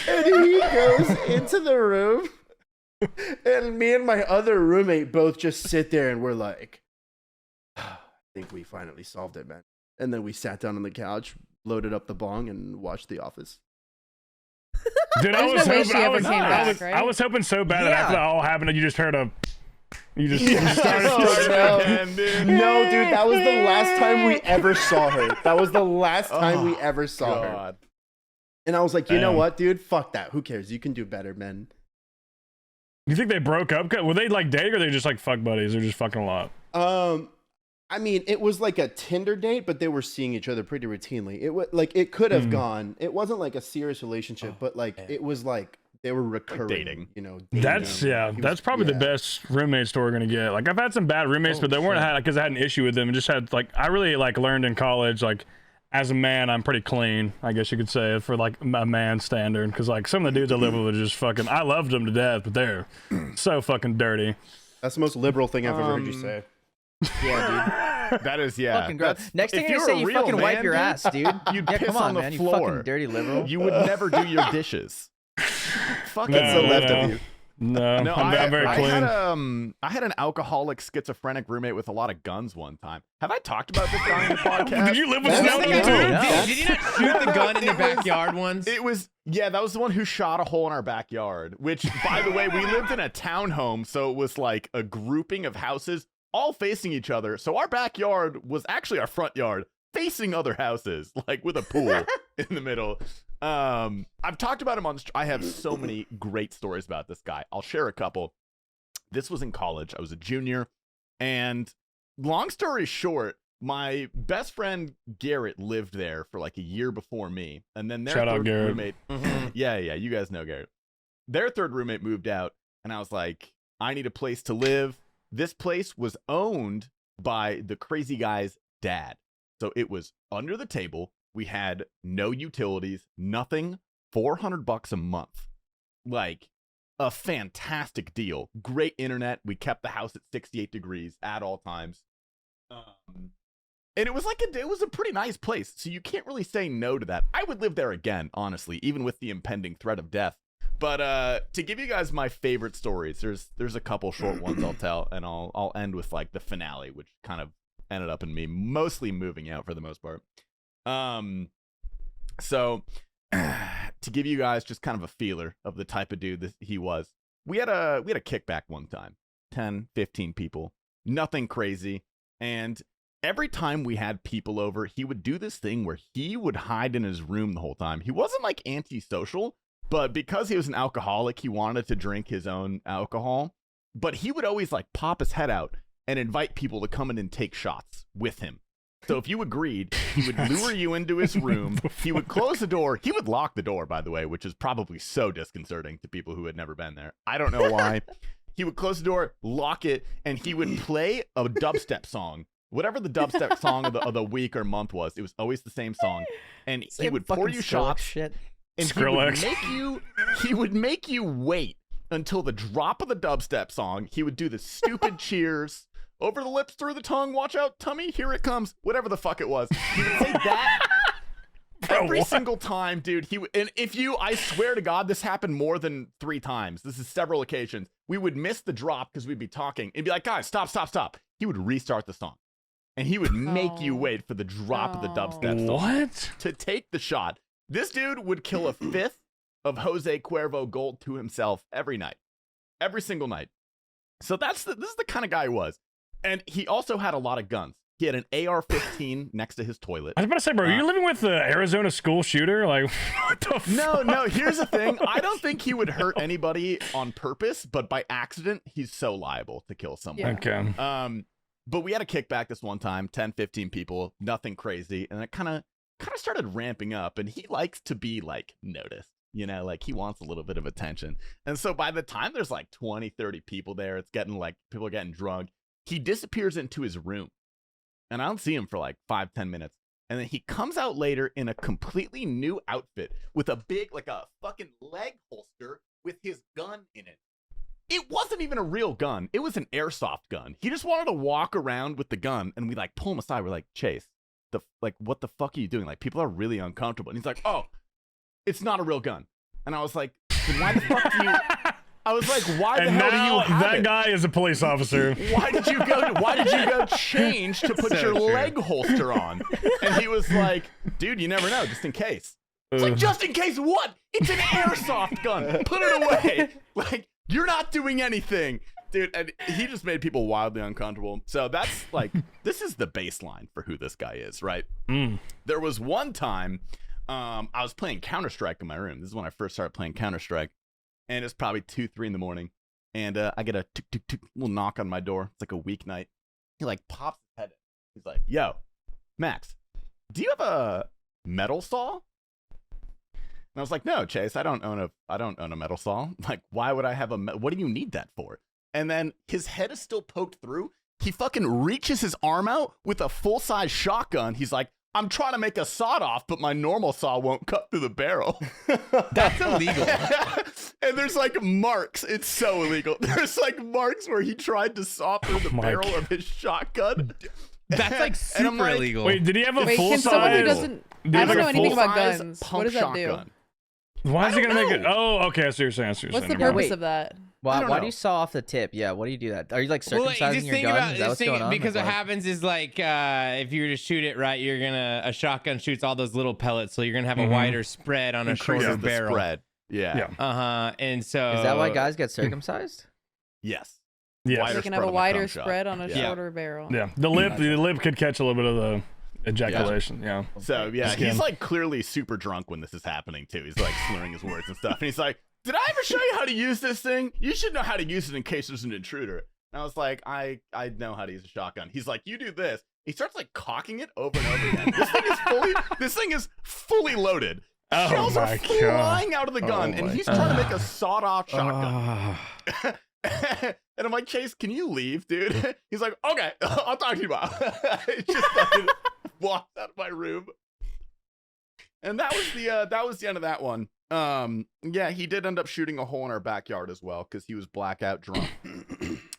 And he goes into the room, and me and my other roommate both just sit there and we're like, I think we finally solved it, man. And then we sat down on the couch, loaded up the bong, and watched The Office. Dude, I There's was no way hoping, she I ever was, came I back, was, right? I was hoping so bad that after that all happened, that you just heard you just started. Oh, no. again, dude. No, dude, that was the last time we ever saw her. That was the last time we Oh, ever saw her. God. And I was like, you know Damn. what, dude? Fuck that. Who cares? You can do better, man. You think they broke up? Were they like dating, or they just like fuck buddies? They're just fucking a lot. I mean, it was like a Tinder date, but they were seeing each other pretty routinely. It was like it could have gone. It wasn't like a serious relationship, but like it was like they were recurring. dating. You know, That's dating. yeah. He That's was- probably the yeah. best roommate story we're gonna get. Like I've had some bad roommates, but they weren't shit. had because I had an issue with them. And just had like I really like learned in college like. As a man, I'm pretty clean, I guess you could say, for like a man standard. Because like some of the dudes I live with are just fucking. I loved them to death, but they're so fucking dirty. That's the most liberal thing I've ever heard you say. Yeah, dude. That is yeah. Fucking gross. That's- Next thing if you're you're gonna say, a you real fucking wipe man, your dude, ass, dude. You'd Yeah, piss come on, on the man. You floor. fucking dirty liberal. You would never do your dishes. Fucking That's so left of you. No, No, I'm very I clean. had an alcoholic, schizophrenic roommate with a lot of guns one time. Have I talked about this guy in the podcast? Did you live with That's Snowden the too? guy. Did you not shoot the gun in the It was- backyard once? It was that was the one who shot a hole in our backyard. Which, by the way, we lived in a townhome, so it was like a grouping of houses all facing each other. So our backyard was actually our front yard, facing other houses, like with a pool in the middle. I've talked about him I have so many great stories about this guy. I'll share a couple. This was in college. I was a junior, and long story short, my best friend Garrett lived there for like a year before me, and then their Shout out third Garrett. roommate. Yeah, you guys know Garrett. Their third roommate moved out, and I was like, I need a place to live. This place was owned by the crazy guy's dad, so it was under the table. We had no utilities, nothing. $400 a month, like a fantastic deal. Great internet. We kept the house at 68 degrees at all times. And it was it was a pretty nice place. So you can't really say no to that. I would live there again, honestly, even with the impending threat of death. But to give you guys my favorite stories, there's a couple short ones I'll tell, and I'll end with like the finale, which kind of ended up in me mostly moving out for the most part. So to give you guys just kind of a feeler of the type of dude that he was, we had a kickback one time, 10, 15 people, nothing crazy. And every time we had people over, he would do this thing where he would hide in his room the whole time. He wasn't like antisocial, but because he was an alcoholic, he wanted to drink his own alcohol. But he would always like pop his head out and invite people to come in and take shots with him. So if you agreed, he would lure you into his room. He would close the door. He would lock the door, by the way, which is probably so disconcerting to people who had never been there. I don't know why. He would close the door, lock it, and he would play a dubstep song. Whatever the dubstep song of the week or month was, it was always the same song. And he would pour you shots. Shit. And Skrillex. he would make you wait until the drop of the dubstep song. He would do the stupid cheers. Over the lips, through the tongue, watch out, tummy, here it comes. Whatever the fuck it was. He would say that every single time, dude. And I swear to God, this happened more than 3 times. This is several occasions. We would miss the drop because we'd be talking and be like, guys, stop. He would restart the song. And he would make you wait for the drop of the dubstep song What? to take the shot. This dude would kill a fifth of Jose Cuervo Gold to himself every night. Every single night. So this is the kind of guy he was. And he also had a lot of guns. He had an AR-15 next to his toilet. I was about to say, bro, you're living with the Arizona school shooter? Like, what the fuck? No, here's the thing. I don't think he would hurt anybody on purpose, but by accident, he's so liable to kill someone. Yeah. Okay. But we had a kickback this one time, 10, 15 people, nothing crazy. And it kind of started ramping up. And he likes to be, like, noticed. You know, like, he wants a little bit of attention. And so by the time there's, like, 20, 30 people there, it's getting, like, people are getting drunk. He disappears into his room. And I don't see him for, like, 5-10 minutes. And then he comes out later in a completely new outfit with a big, like, a fucking leg holster with his gun in it. It wasn't even a real gun. It was an airsoft gun. He just wanted to walk around with the gun, and we like pull him aside. We're like, Chase, what the fuck are you doing? Like, people are really uncomfortable. And he's like, oh, it's not a real gun. And I was like, then why the fuck do you? I was like, why the And hell do now you have that it? guy is a police officer. Why did you go change to put So your true. leg holster on? And he was like, dude, you never know, just in case. It's like, just in case what? It's an airsoft gun. Put it away. Like, you're not doing anything. Dude, and he just made people wildly uncomfortable. So that's like, this is the baseline for who this guy is, right? There was one time I was playing Counter-Strike in my room. This is when I first started playing Counter-Strike. And it's probably 2-3 in the morning. And I get a tick, tick, tick, little knock on my door. It's like a weeknight. He like pops his head in. He's like, yo, Max, do you have a metal saw? I was like, no, Chase, I don't own a metal saw. Like, why would I have what do you need that for? And then his head is still poked through. He fucking reaches his arm out with a full-size shotgun. He's like, I'm trying to make a sawed-off, but my normal saw won't cut through the barrel. That's illegal. And there's like marks. It's so illegal. There's like marks where he tried to saw through the barrel of his shotgun. That's like And I'm super like, illegal. Wait, did he have a Wait, full can someone who size? doesn't? Did I he don't know have a anything about full-size guns. What pump does that do? shotgun. Why is he gonna make it? know. Oh, okay. I see what you're saying. I see what you're What's the saying. Never mind. purpose Wait. of that? Why don't do know. you saw off the tip? Yeah, what do you do that? Are you like Well, like, circumcising just your think gun? about Is that what's going on? because Like, what happens is like if you were to shoot it right, you're gonna a shotgun shoots all those little pellets, so you're gonna have a wider spread on a Increases shorter the barrel. spread. Yeah. Yeah. And so is that why guys get circumcised? Yes. Yes. Wider They can spread have a on the wider cum shot. spread on a Yeah. shorter barrel. Yeah. The lip could catch a little bit of the ejaculation. Yeah. So yeah, Skin. he's like clearly super drunk when this is happening too. He's like slurring his words and stuff. And he's like, "Did I ever show you how to use this thing? You should know how to use it in case there's an intruder." And I was like, I know how to use a shotgun. He's like, "You do this." He starts like cocking it over and over again. This thing is fully loaded. Oh Shells are my flying God. out of the gun, Oh and my he's trying to make a sawed-off shotgun. Oh. And I'm like, "Chase, can you leave, dude?" He's like, "Okay, I'll talk to you about." It just fucking walked out of my room. And that was the end of that one. Yeah, he did end up shooting a hole in our backyard as well because he was blackout drunk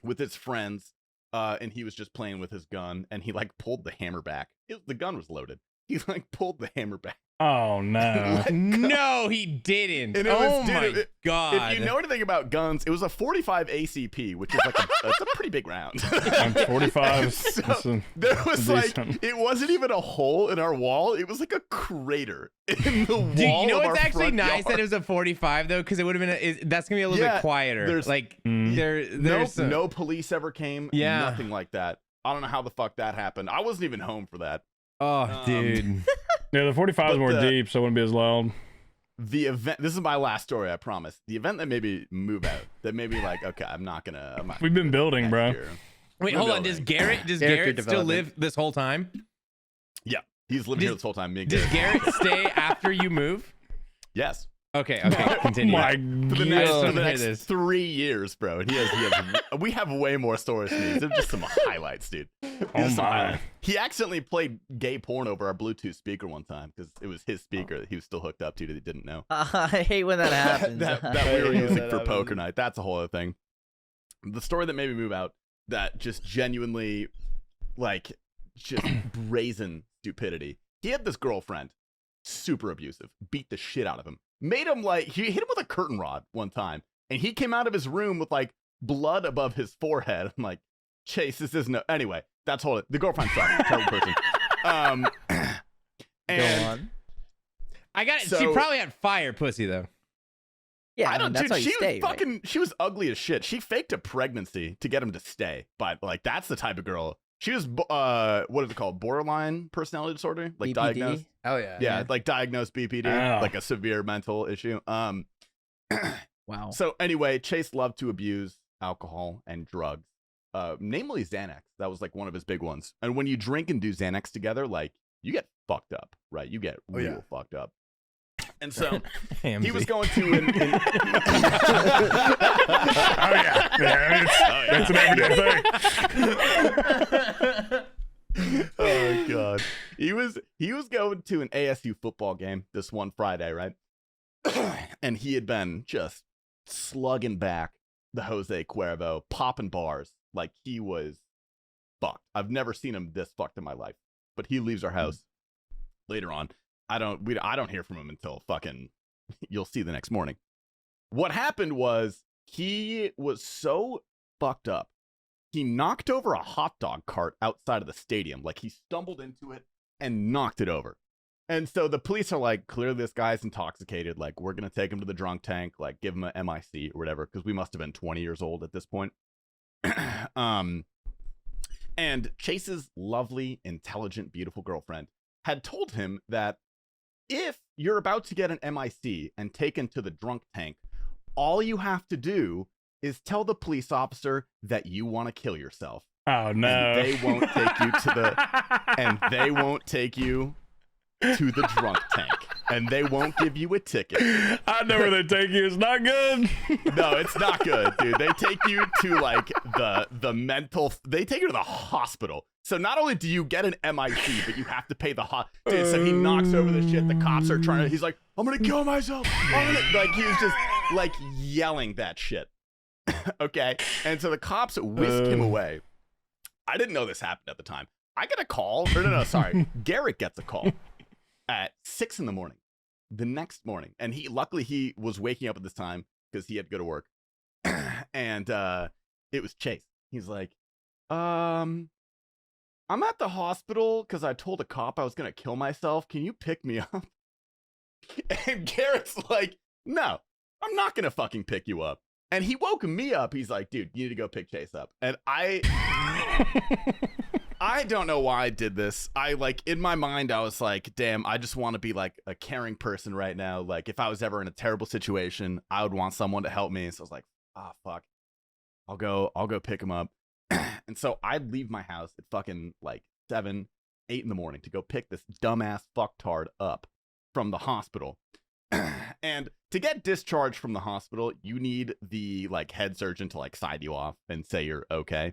with his friends, and he was just playing with his gun, and he like pulled the hammer back. The gun was loaded. He like pulled the hammer back. Oh no. No, he didn't. And it oh was- dude, my it- god! If you know anything about guns, it was a 45 ACP, which is like it's a pretty big round. I'm 45. So, there was like, decent. it wasn't even a hole in our wall. It was like a crater in the wall. Dude, you know of what's our actually front nice that yard. it was a 45 though, because it would have been that's gonna be a little Yeah, bit quieter. there's- Like Mm. there's no police ever came. Yeah. Nothing like that. I don't know how the fuck that happened. I wasn't even home for that. Oh, dude. Yeah, the 45 is But more the- deep, so it wouldn't be as loud. The event. This is my last story. I promise. The event that made me move out. That made me like, okay, I'm not gonna. We've been building, next bro. year. Wait, We're hold on. Does building. Garrett Character still live development. this whole time? Yeah, he's lived here Does- this whole time. Me and Does Garrett. Garrett stay after you move? Yes. Okay, continue. My For the God. next, Yeah. for the Hear next this. 3 years, bro. And he has we have way more stories than these. They're just some highlights, dude. These Oh are some my. highlights. He accidentally played gay porn over our Bluetooth speaker one time because it was his speaker that he was still hooked up to that he didn't know. I hate when that happens. that we were I hate using when for that poker happens. night. That's a whole other thing. The story that made me move out that just genuinely, like, just brazen stupidity. He had this girlfriend, super abusive, beat the shit out of him. Made him like, he hit him with a curtain rod one time, and he came out of his room with like blood above his forehead. I'm like, Chase, this isn't. Anyway, that's whole. The girlfriend sucked. Terrible person. Go And on. I got it. She So- probably had fire pussy though. Yeah, I don't. that's Dude, how you she stay, was right? fucking. She was ugly as shit. She faked a pregnancy to get him to stay. But like, that's the type of girl. She was. What is it called? Borderline personality disorder. Like BPD? diagnosed. Oh yeah. Yeah, like diagnosed BPD, Oh. like a severe mental issue. Wow. So anyway, Chase loved to abuse alcohol and drugs, namely Xanax. That was like one of his big ones. And when you drink and do Xanax together, like you get fucked up, right? You get Oh, real yeah. fucked up. And so he Hamsy. was going to. Oh yeah, yeah, it's an everyday thing. Oh god. He was going to an ASU football game this one Friday, right? And he had been just slugging back the Jose Cuervo, popping bars like he was fucked. I've never seen him this fucked in my life. But he leaves our house later on. I don't hear from him until fucking you'll see the next morning. What happened was he was so fucked up. He knocked over a hot dog cart outside of the stadium. Like he stumbled into it and knocked it over. And so the police are like, clearly this guy's intoxicated. Like, we're going to take him to the drunk tank, like give him a MIC or whatever, because we must have been 20 years old at this point. And Chase's lovely, intelligent, beautiful girlfriend had told him that if you're about to get an MIC and taken to the drunk tank, all you have to do is tell the police officer that you want to kill yourself. Oh no. And they won't take you to the drunk tank. and they won't give you a ticket. I know where they take you. It's not good. No, it's not good, dude. They take you to like the mental. They take you to the hospital. So not only do you get an MIT, but you have to pay the dude. So he knocks over the shit. The cops are trying to. He's like, I'm gonna kill myself. Like he was just like yelling that shit. Okay, and so the cops whisk him away. I didn't know this happened at the time. I get a call. Or no, sorry. Garrett gets a call at 6 a.m. the next morning, and luckily he was waking up at this time because he had to go to work. And it was Chase. He's like, I'm at the hospital because I told a cop I was gonna kill myself. Can you pick me up? And Garrett's like, no, I'm not gonna fucking pick you up. And he woke me up. He's like, dude, you need to go pick Chase up. And I don't know why I did this. I like in my mind, I was like, damn, I just want to be like a caring person right now. Like if I was ever in a terrible situation, I would want someone to help me. So I was like, fuck, I'll go pick him up. And so I'd leave my house at fucking like 7, 8 in the morning to go pick this dumbass fucktard up from the hospital. And to get discharged from the hospital, you need the like head surgeon to like side you off and say you're okay.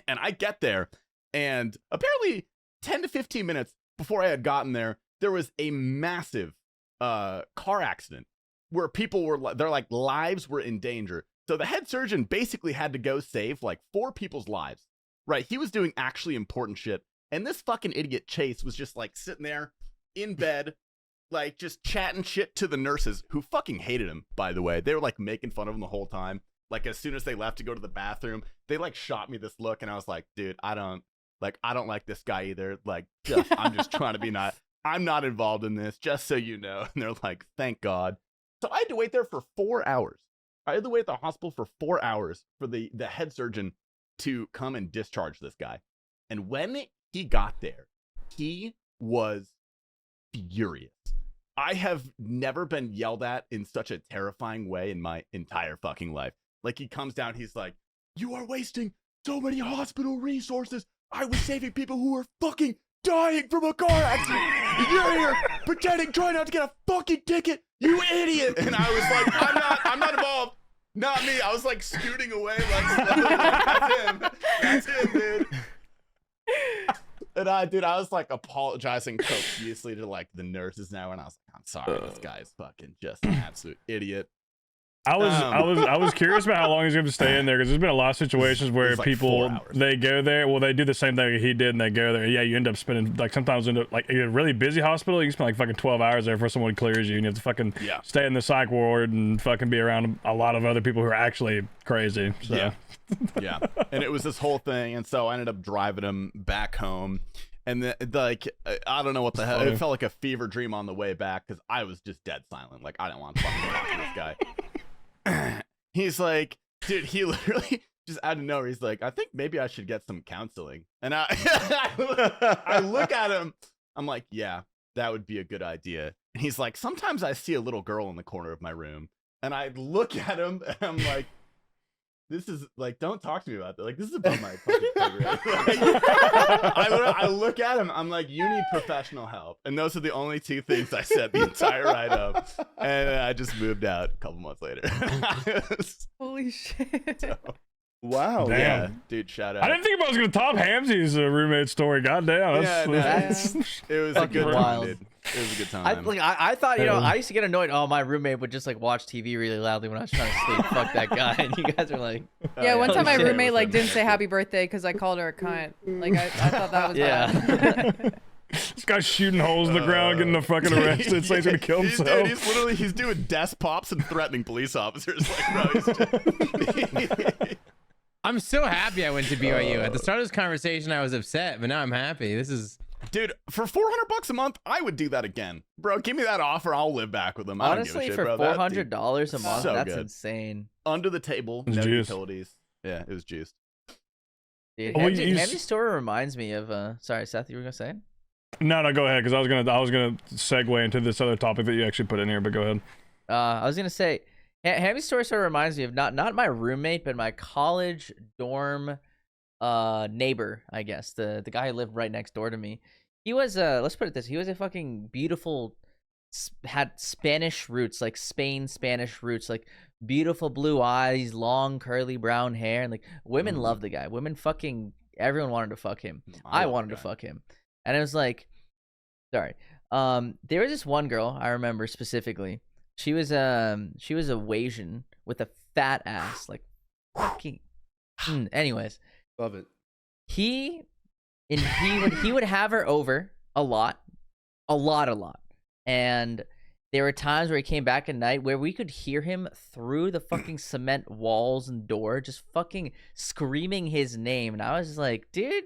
And I get there, and apparently 10 to 15 minutes before I had gotten there, there was a massive car accident where people were their like lives were in danger. So the head surgeon basically had to go save like 4 people's lives. Right? He was doing actually important shit, and this fucking idiot Chase was just like sitting there in bed, like just chatting shit to the nurses who fucking hated him, by the way. They were like making fun of him the whole time. Like as soon as they left to go to the bathroom, they like shot me this look, and I was like, dude, I don't like this guy either. Like I'm just trying to be I'm not involved in this, just so you know. And they're like, thank God. So I had to wait there for 4 hours. I had to wait at the hospital for 4 hours for the head surgeon to come and discharge this guy. And when he got there, he was furious. I have never been yelled at in such a terrifying way in my entire fucking life. Like he comes down, he's like, you are wasting so many hospital resources. I was saving people who were fucking dying from a car accident. And you're here pretending, trying not to get a fucking ticket, you idiot. And I was like, I'm not involved. Not me. I was like scooting away like that's him, dude. And I was like apologizing profusely to like the nurses now, and I was like, I'm sorry, this guy is fucking just an absolute idiot. I was curious about how long he's going to stay in there, because there's been a lot of situations where like people 4 hours. they go there, well, they do the same thing he did, and they go there. Yeah, you end up spending like sometimes in like a really busy hospital, you can spend like fucking 12 hours there before someone clears you, and you have to fucking stay in the psych ward and fucking be around a lot of other people who are actually crazy. So. Yeah. And it was this whole thing, and so I ended up driving him back home. And like, I don't know what the hell. It felt like a fever dream on the way back, because I was just dead silent. Like, I didn't want to fucking talk to this guy. He's like, dude, he literally just out of nowhere, he's like, I think maybe I should get some counseling. And I look at him, I'm like, yeah, that would be a good idea. And he's like, sometimes I see a little girl in the corner of my room. And I look at him, and I'm like, this is like, don't talk to me about that. Like, this is about my fucking career. Like, I look at him, I'm like, you need professional help. And those are the only 2 things I said the entire ride up. And I just moved out a couple months later. Holy shit. Wow. Damn. Yeah, dude, shout out. I didn't think I was going to top Hamsy's roommate story. Goddamn. That's It was a fucking good wild. time, dude. It was a good time. I thought, you know, I used to get annoyed. Oh, my roommate would just like watch TV really loudly when I was trying to sleep. Fuck that guy. And you guys are like, Yeah, one time my shit. roommate like didn't say happy birthday because I called her a cunt. Like I thought that was bad. This guy's shooting holes in the ground, getting the fucking arrested, so he's going to kill himself. Dude, he's literally doing desk pops and threatening police officers. Like, bro, I'm so happy I went to BYU. At the start of this conversation, I was upset, but now I'm happy. This is dude, for $400 a month, I would do that again, bro. Give me that offer, I'll live back with them. I don't give a honestly, shit, for bro. That, dude, $400 a month, so that's good. insane. Under the table, It's no juice. utilities. Yeah, it was juiced. Dude, Well, Hamzy's story reminds me of sorry, Seth, you were gonna say? No, go ahead, because I was gonna segue into this other topic that you actually put in here, but go ahead. I was gonna say, Hamzy's story sort of reminds me of not my roommate, but my college dorm neighbor, I guess. The guy who lived right next door to me. He was let's put it this, he was a fucking beautiful had Spanish roots, like Spanish roots, like beautiful blue eyes, long curly brown hair, and like women love the guy. Women fucking everyone wanted to fuck him. I wanted to fuck him, and it was like, sorry. There was this one girl I remember specifically. She was a Asian with a fat ass, like fucking. Anyways, Love it. he would have her over a lot, and there were times where he came back at night where we could hear him through the fucking cement walls and door, just fucking screaming his name, and I was just like, dude.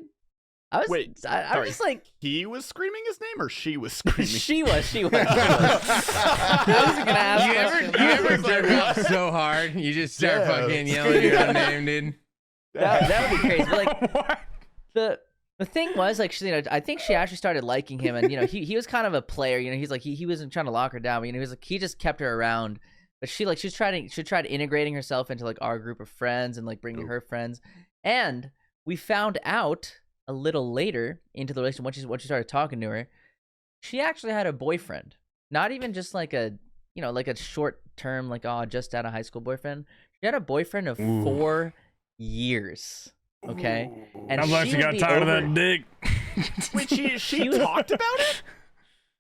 I was just like, he was screaming his name or she was screaming? she was. I was gonna ask You questions. ever jerk off so hard you just start Yeah. fucking yelling your own name, dude? that would be crazy. But like the thing was like, I think she actually started liking him, and he was kind of a player. He's like he wasn't trying to lock her down, but he was like he just kept her around. But she tried integrating herself into like our group of friends and like bringing her friends, and we found out a little later into the relationship once she started talking to her, she actually had a boyfriend. Not even just like a like a short term like just out of high school boyfriend. She had a boyfriend of 4 years. Okay, and I'm glad she would got be tired of over- that dick. Wait, she talked about it?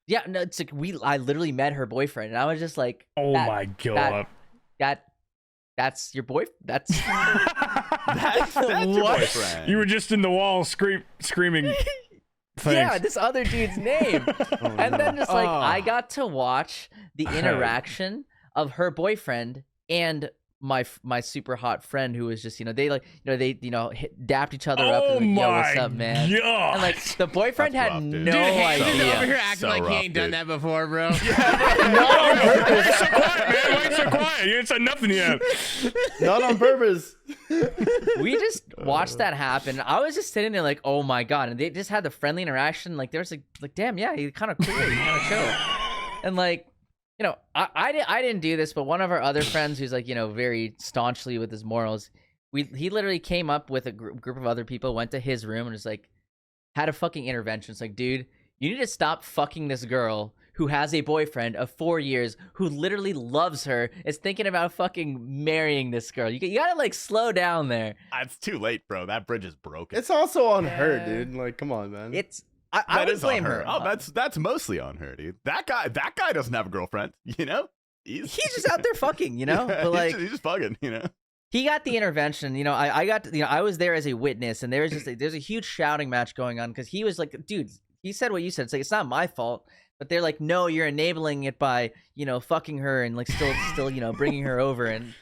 Yeah, no, it's like I literally met her boyfriend, and I was just like, Oh my god. that's your boy. That's That's your What? boyfriend. You were just in the wall screaming. Thanks. yeah, this other dude's name. And then just like Oh. I got to watch the interaction of her boyfriend and my super hot friend who was just they dapped each other up Oh and like, yo, my what's up, man? god. And like the boyfriend That's had rough, dude. no Dude, Hayes is idea. over here acting So like he rough, ain't done dude. that before, bro. Why you so quiet, man? Why you so quiet? You ain't said nothing yet. Not on purpose. We just watched that happen. I was just sitting there like, oh my god, and they just had the friendly interaction. Like there was like damn, yeah, he's kind of cool, he's kind of chill, and like. I didn't do this, but one of our other friends who's like, very staunchly with his morals, he literally came up with a group of other people, went to his room and was like, had a fucking intervention. It's like, dude, you need to stop fucking this girl who has a boyfriend of 4 years who literally loves her, is thinking about fucking marrying this girl. You gotta like slow down there. It's too late, bro. That bridge is broken. It's also on her, Yeah. dude. Like, come on, man. I That would is on blame her. Oh, that's mostly on her, dude. That guy doesn't have a girlfriend. He's He's just out there fucking, but like he's just bugging. he got the intervention. I was there as a witness, and there's a huge shouting match going on because he was like, dude, he said what you said. It's like, it's not my fault, but they're like, no, you're enabling it by fucking her and like still bringing her over, and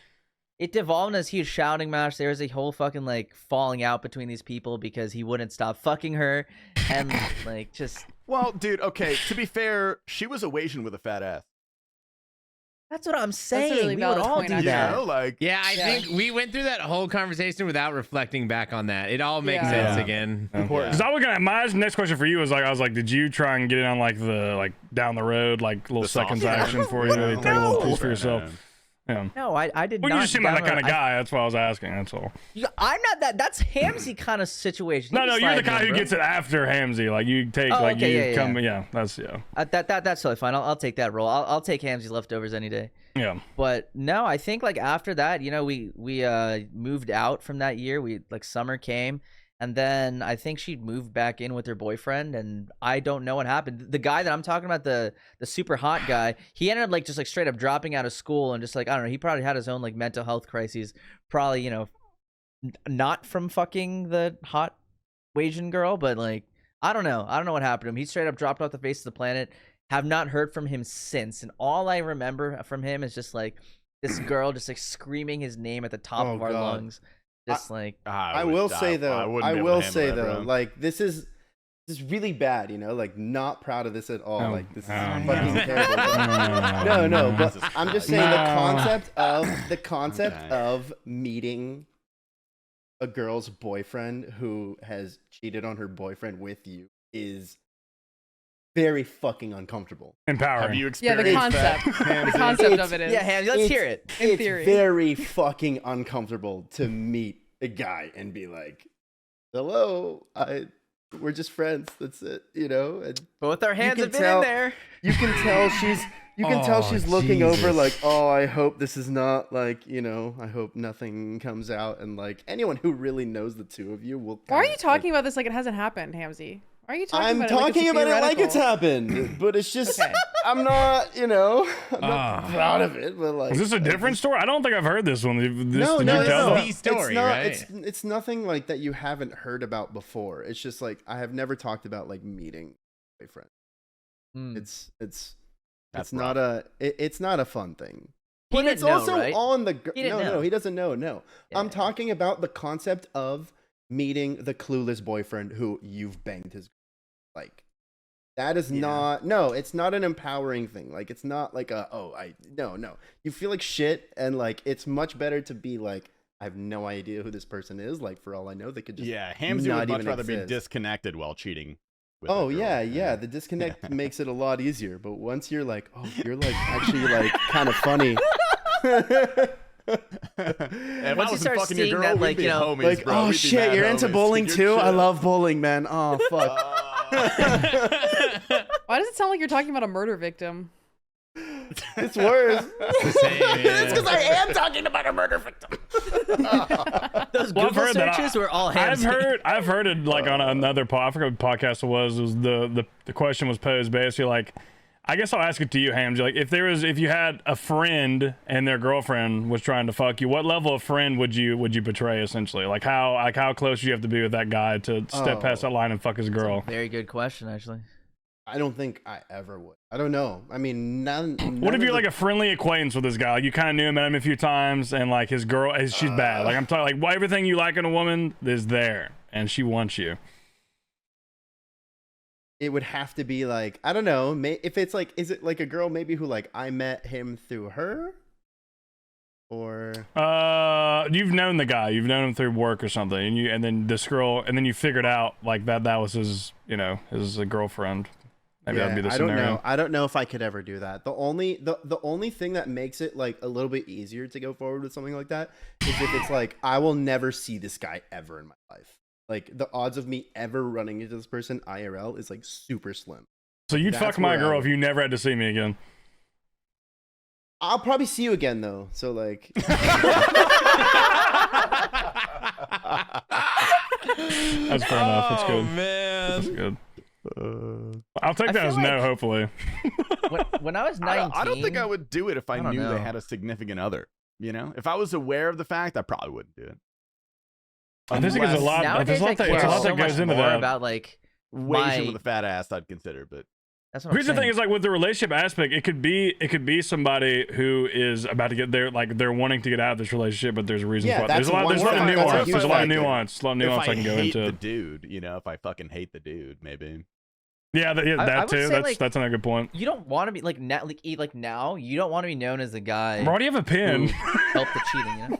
it devolved into this huge shouting match. There was a whole fucking like falling out between these people because he wouldn't stop fucking her, and like just Well, dude. Okay. To be fair, she was a Asian with a fat ass. that's what I'm saying. really We would valid all point, do actually. that. Like Yeah, I Yeah. think we went through that whole conversation without reflecting back on that. It all makes Yeah. sense Yeah. again. Because I was gonna. My next question for you was like, I was like, did you try and get in on like the down the road like little The seconds sausage? action for you? Take a little piece for No. yourself. Yeah. No, I did Well, not. you just seem like that download- kind of guy. That's why I was asking. That's all. I'm not that. That's Hamsy kind of situation. He No, can you're the slide guy in, who bro. gets it after Hamzy. Like you take, Oh, like okay, you yeah, come. yeah. Yeah, that's yeah. That's totally fine. I'll take that role. I'll take Hamsy's leftovers any day. Yeah. But no, I think like after that, we moved out from that year. We like summer came, and then I think she moved back in with her boyfriend, and I don't know what happened. The guy that I'm talking about, the super hot guy, he ended up like just like straight up dropping out of school and just like I don't know. He probably had his own like mental health crises. Probably not from fucking the hot Asian girl, but like I don't know what happened to him. He straight up dropped off the face of the planet. Have not heard from him since, and all I remember from him is just like this girl just like screaming his name at the top Oh, of our God. lungs, just like I will say though, wouldn't be able to handle that, bro. like this is really bad, like not proud of this at all. Oh, like this is oh, fucking no. terrible. But no, but Jesus I'm just Christ. saying No. the concept Okay. of meeting a girl's boyfriend who has cheated on her boyfriend with you is very fucking uncomfortable. Empowering. Have you Yeah, the experienced that, concept. The Hamzy? concept of it is. yeah, Ham, let's hear it. In It's theory. very fucking uncomfortable to meet a guy and be like, "Hello, we're just friends. That's it, you know. And Both our hands can have been tell- in there. you can tell she's looking over like, oh, I hope this is not like, you know, I hope nothing comes out. And like anyone who really knows the two of you will. Why are kinda, you talking about this like it hasn't happened, Hamzy? Why are you talking I'm about talking it like about it like it's theoretical? happened, but it's just Okay. I'm not, you know, I'm not proud of it. But like, Is this a different story? I don't think I've heard this one. No, Did no, you tell no. them? The story, it's not, right? It's nothing like that you haven't heard about before. It's just like I have never talked about like meeting a friend. Hmm. It's That's not it's not a fun thing. He But didn't it's know, also right? on the He didn't no, know. he doesn't know. No, Yeah, I'm yeah. talking about the concept of meeting the clueless boyfriend who you've banged his like. That is no, it's not an empowering thing. Like it's not like no. You feel like shit, and like it's much better to be like, I have no idea who this person is. Like for all I know, they could just Hamzy not would much even rather be exist. disconnected while cheating. With Oh a girl. yeah. The disconnect makes it a lot easier. But once you're like, oh, you're like actually like kind of funny. If Once I you was start fucking seeing your girl, that, we'd like, be you know, homies, Like, bro. oh We'd be shit, mad you're into homies. bowling You're too? I chill. love bowling, man. Oh fuck. Why does it sound like you're talking about a murder victim? It's worse. It's because I am talking about a murder victim. Those Well, I've Google heard that. searches were all I've Hamzy. heard it like on another I forget what podcast it was the question was posed basically like, I guess I'll ask it to you, Hamzy. Like if you had a friend and their girlfriend was trying to fuck you, what level of friend would you betray essentially? Like how close do you have to be with that guy to step past that line and fuck his girl? Very good question, actually. I don't think I ever would. I don't know. I mean, none. What if you're like a friendly acquaintance with this guy? Like you kind of knew him, met him a few times, and like his girl, she's bad. Like I'm talking, like well, everything you like in a woman is there, and she wants you. It would have to be like, I don't know. If it's like, is it like a girl maybe who like I met him through her, or You've known the guy, you've known him through work or something, and then this girl, and then you figured out like that was his, his girlfriend. Maybe that'd be the I don't scenario. know. I don't know if I could ever do that. The only thing that makes it like a little bit easier to go forward with something like that is if it's like I will never see this guy ever in my life. Like the odds of me ever running into this person IRL is like super slim. So you'd That's fuck my where I girl if would- you never had to see me again. I'll probably see you again though. So like That's fair enough. That's Oh good. man. That's good. I'll take I that as feel no, like- hopefully. When I was 19, I don't think I would do it if I I don't knew they know. had a significant other. You know, if I was aware of the fact, I probably wouldn't do it. I think it's a lot. nowadays There's a I lot that, care it's a lot so that goes much into more that. about like Way my. with a fat ass, I'd consider, but That's what I'm Here's the thing: saying. is like with the relationship aspect, it could be somebody who is about to get there, like they're wanting to get out of this relationship, but there's reasons Yeah, why. that's There's a lot of one nuance. factor. There's a lot of That's a huge nuance. A lot of nuance if I can go hate into. the dude, if I fucking hate the dude, maybe. Yeah, that I would too. say, like, That's another good point. You don't want to be like now. You don't want to be known as the guy Bro, do you have a pin? who helped the cheating. You know?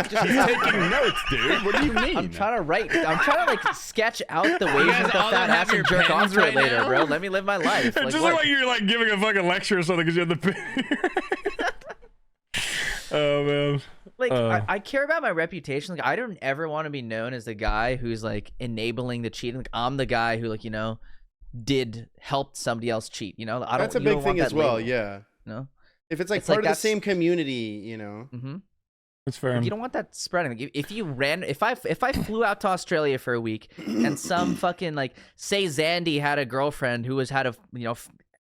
He's taking notes, dude. What do you mean? I'm trying to write. I'm trying to like sketch out the ways guys that the all fat don't have ass and your jerk off pens to it right later, now? bro. Let me live my life. It Like, just what? look like you're like giving a fucking lecture or something because you have the pin. Oh man. Like I care about my reputation. Like I don't ever want to be known as the guy who's like enabling the cheating. Like I'm the guy who like did help somebody else cheat. I don't. that's a you big don't want thing as that well. label, Yeah. No. If it's like It's like part of the that's- same community, Mm-hmm. That's fair. Like, you don't want that spreading. Like, if I flew out to Australia for a week and some fucking like say Zandy had a girlfriend who had a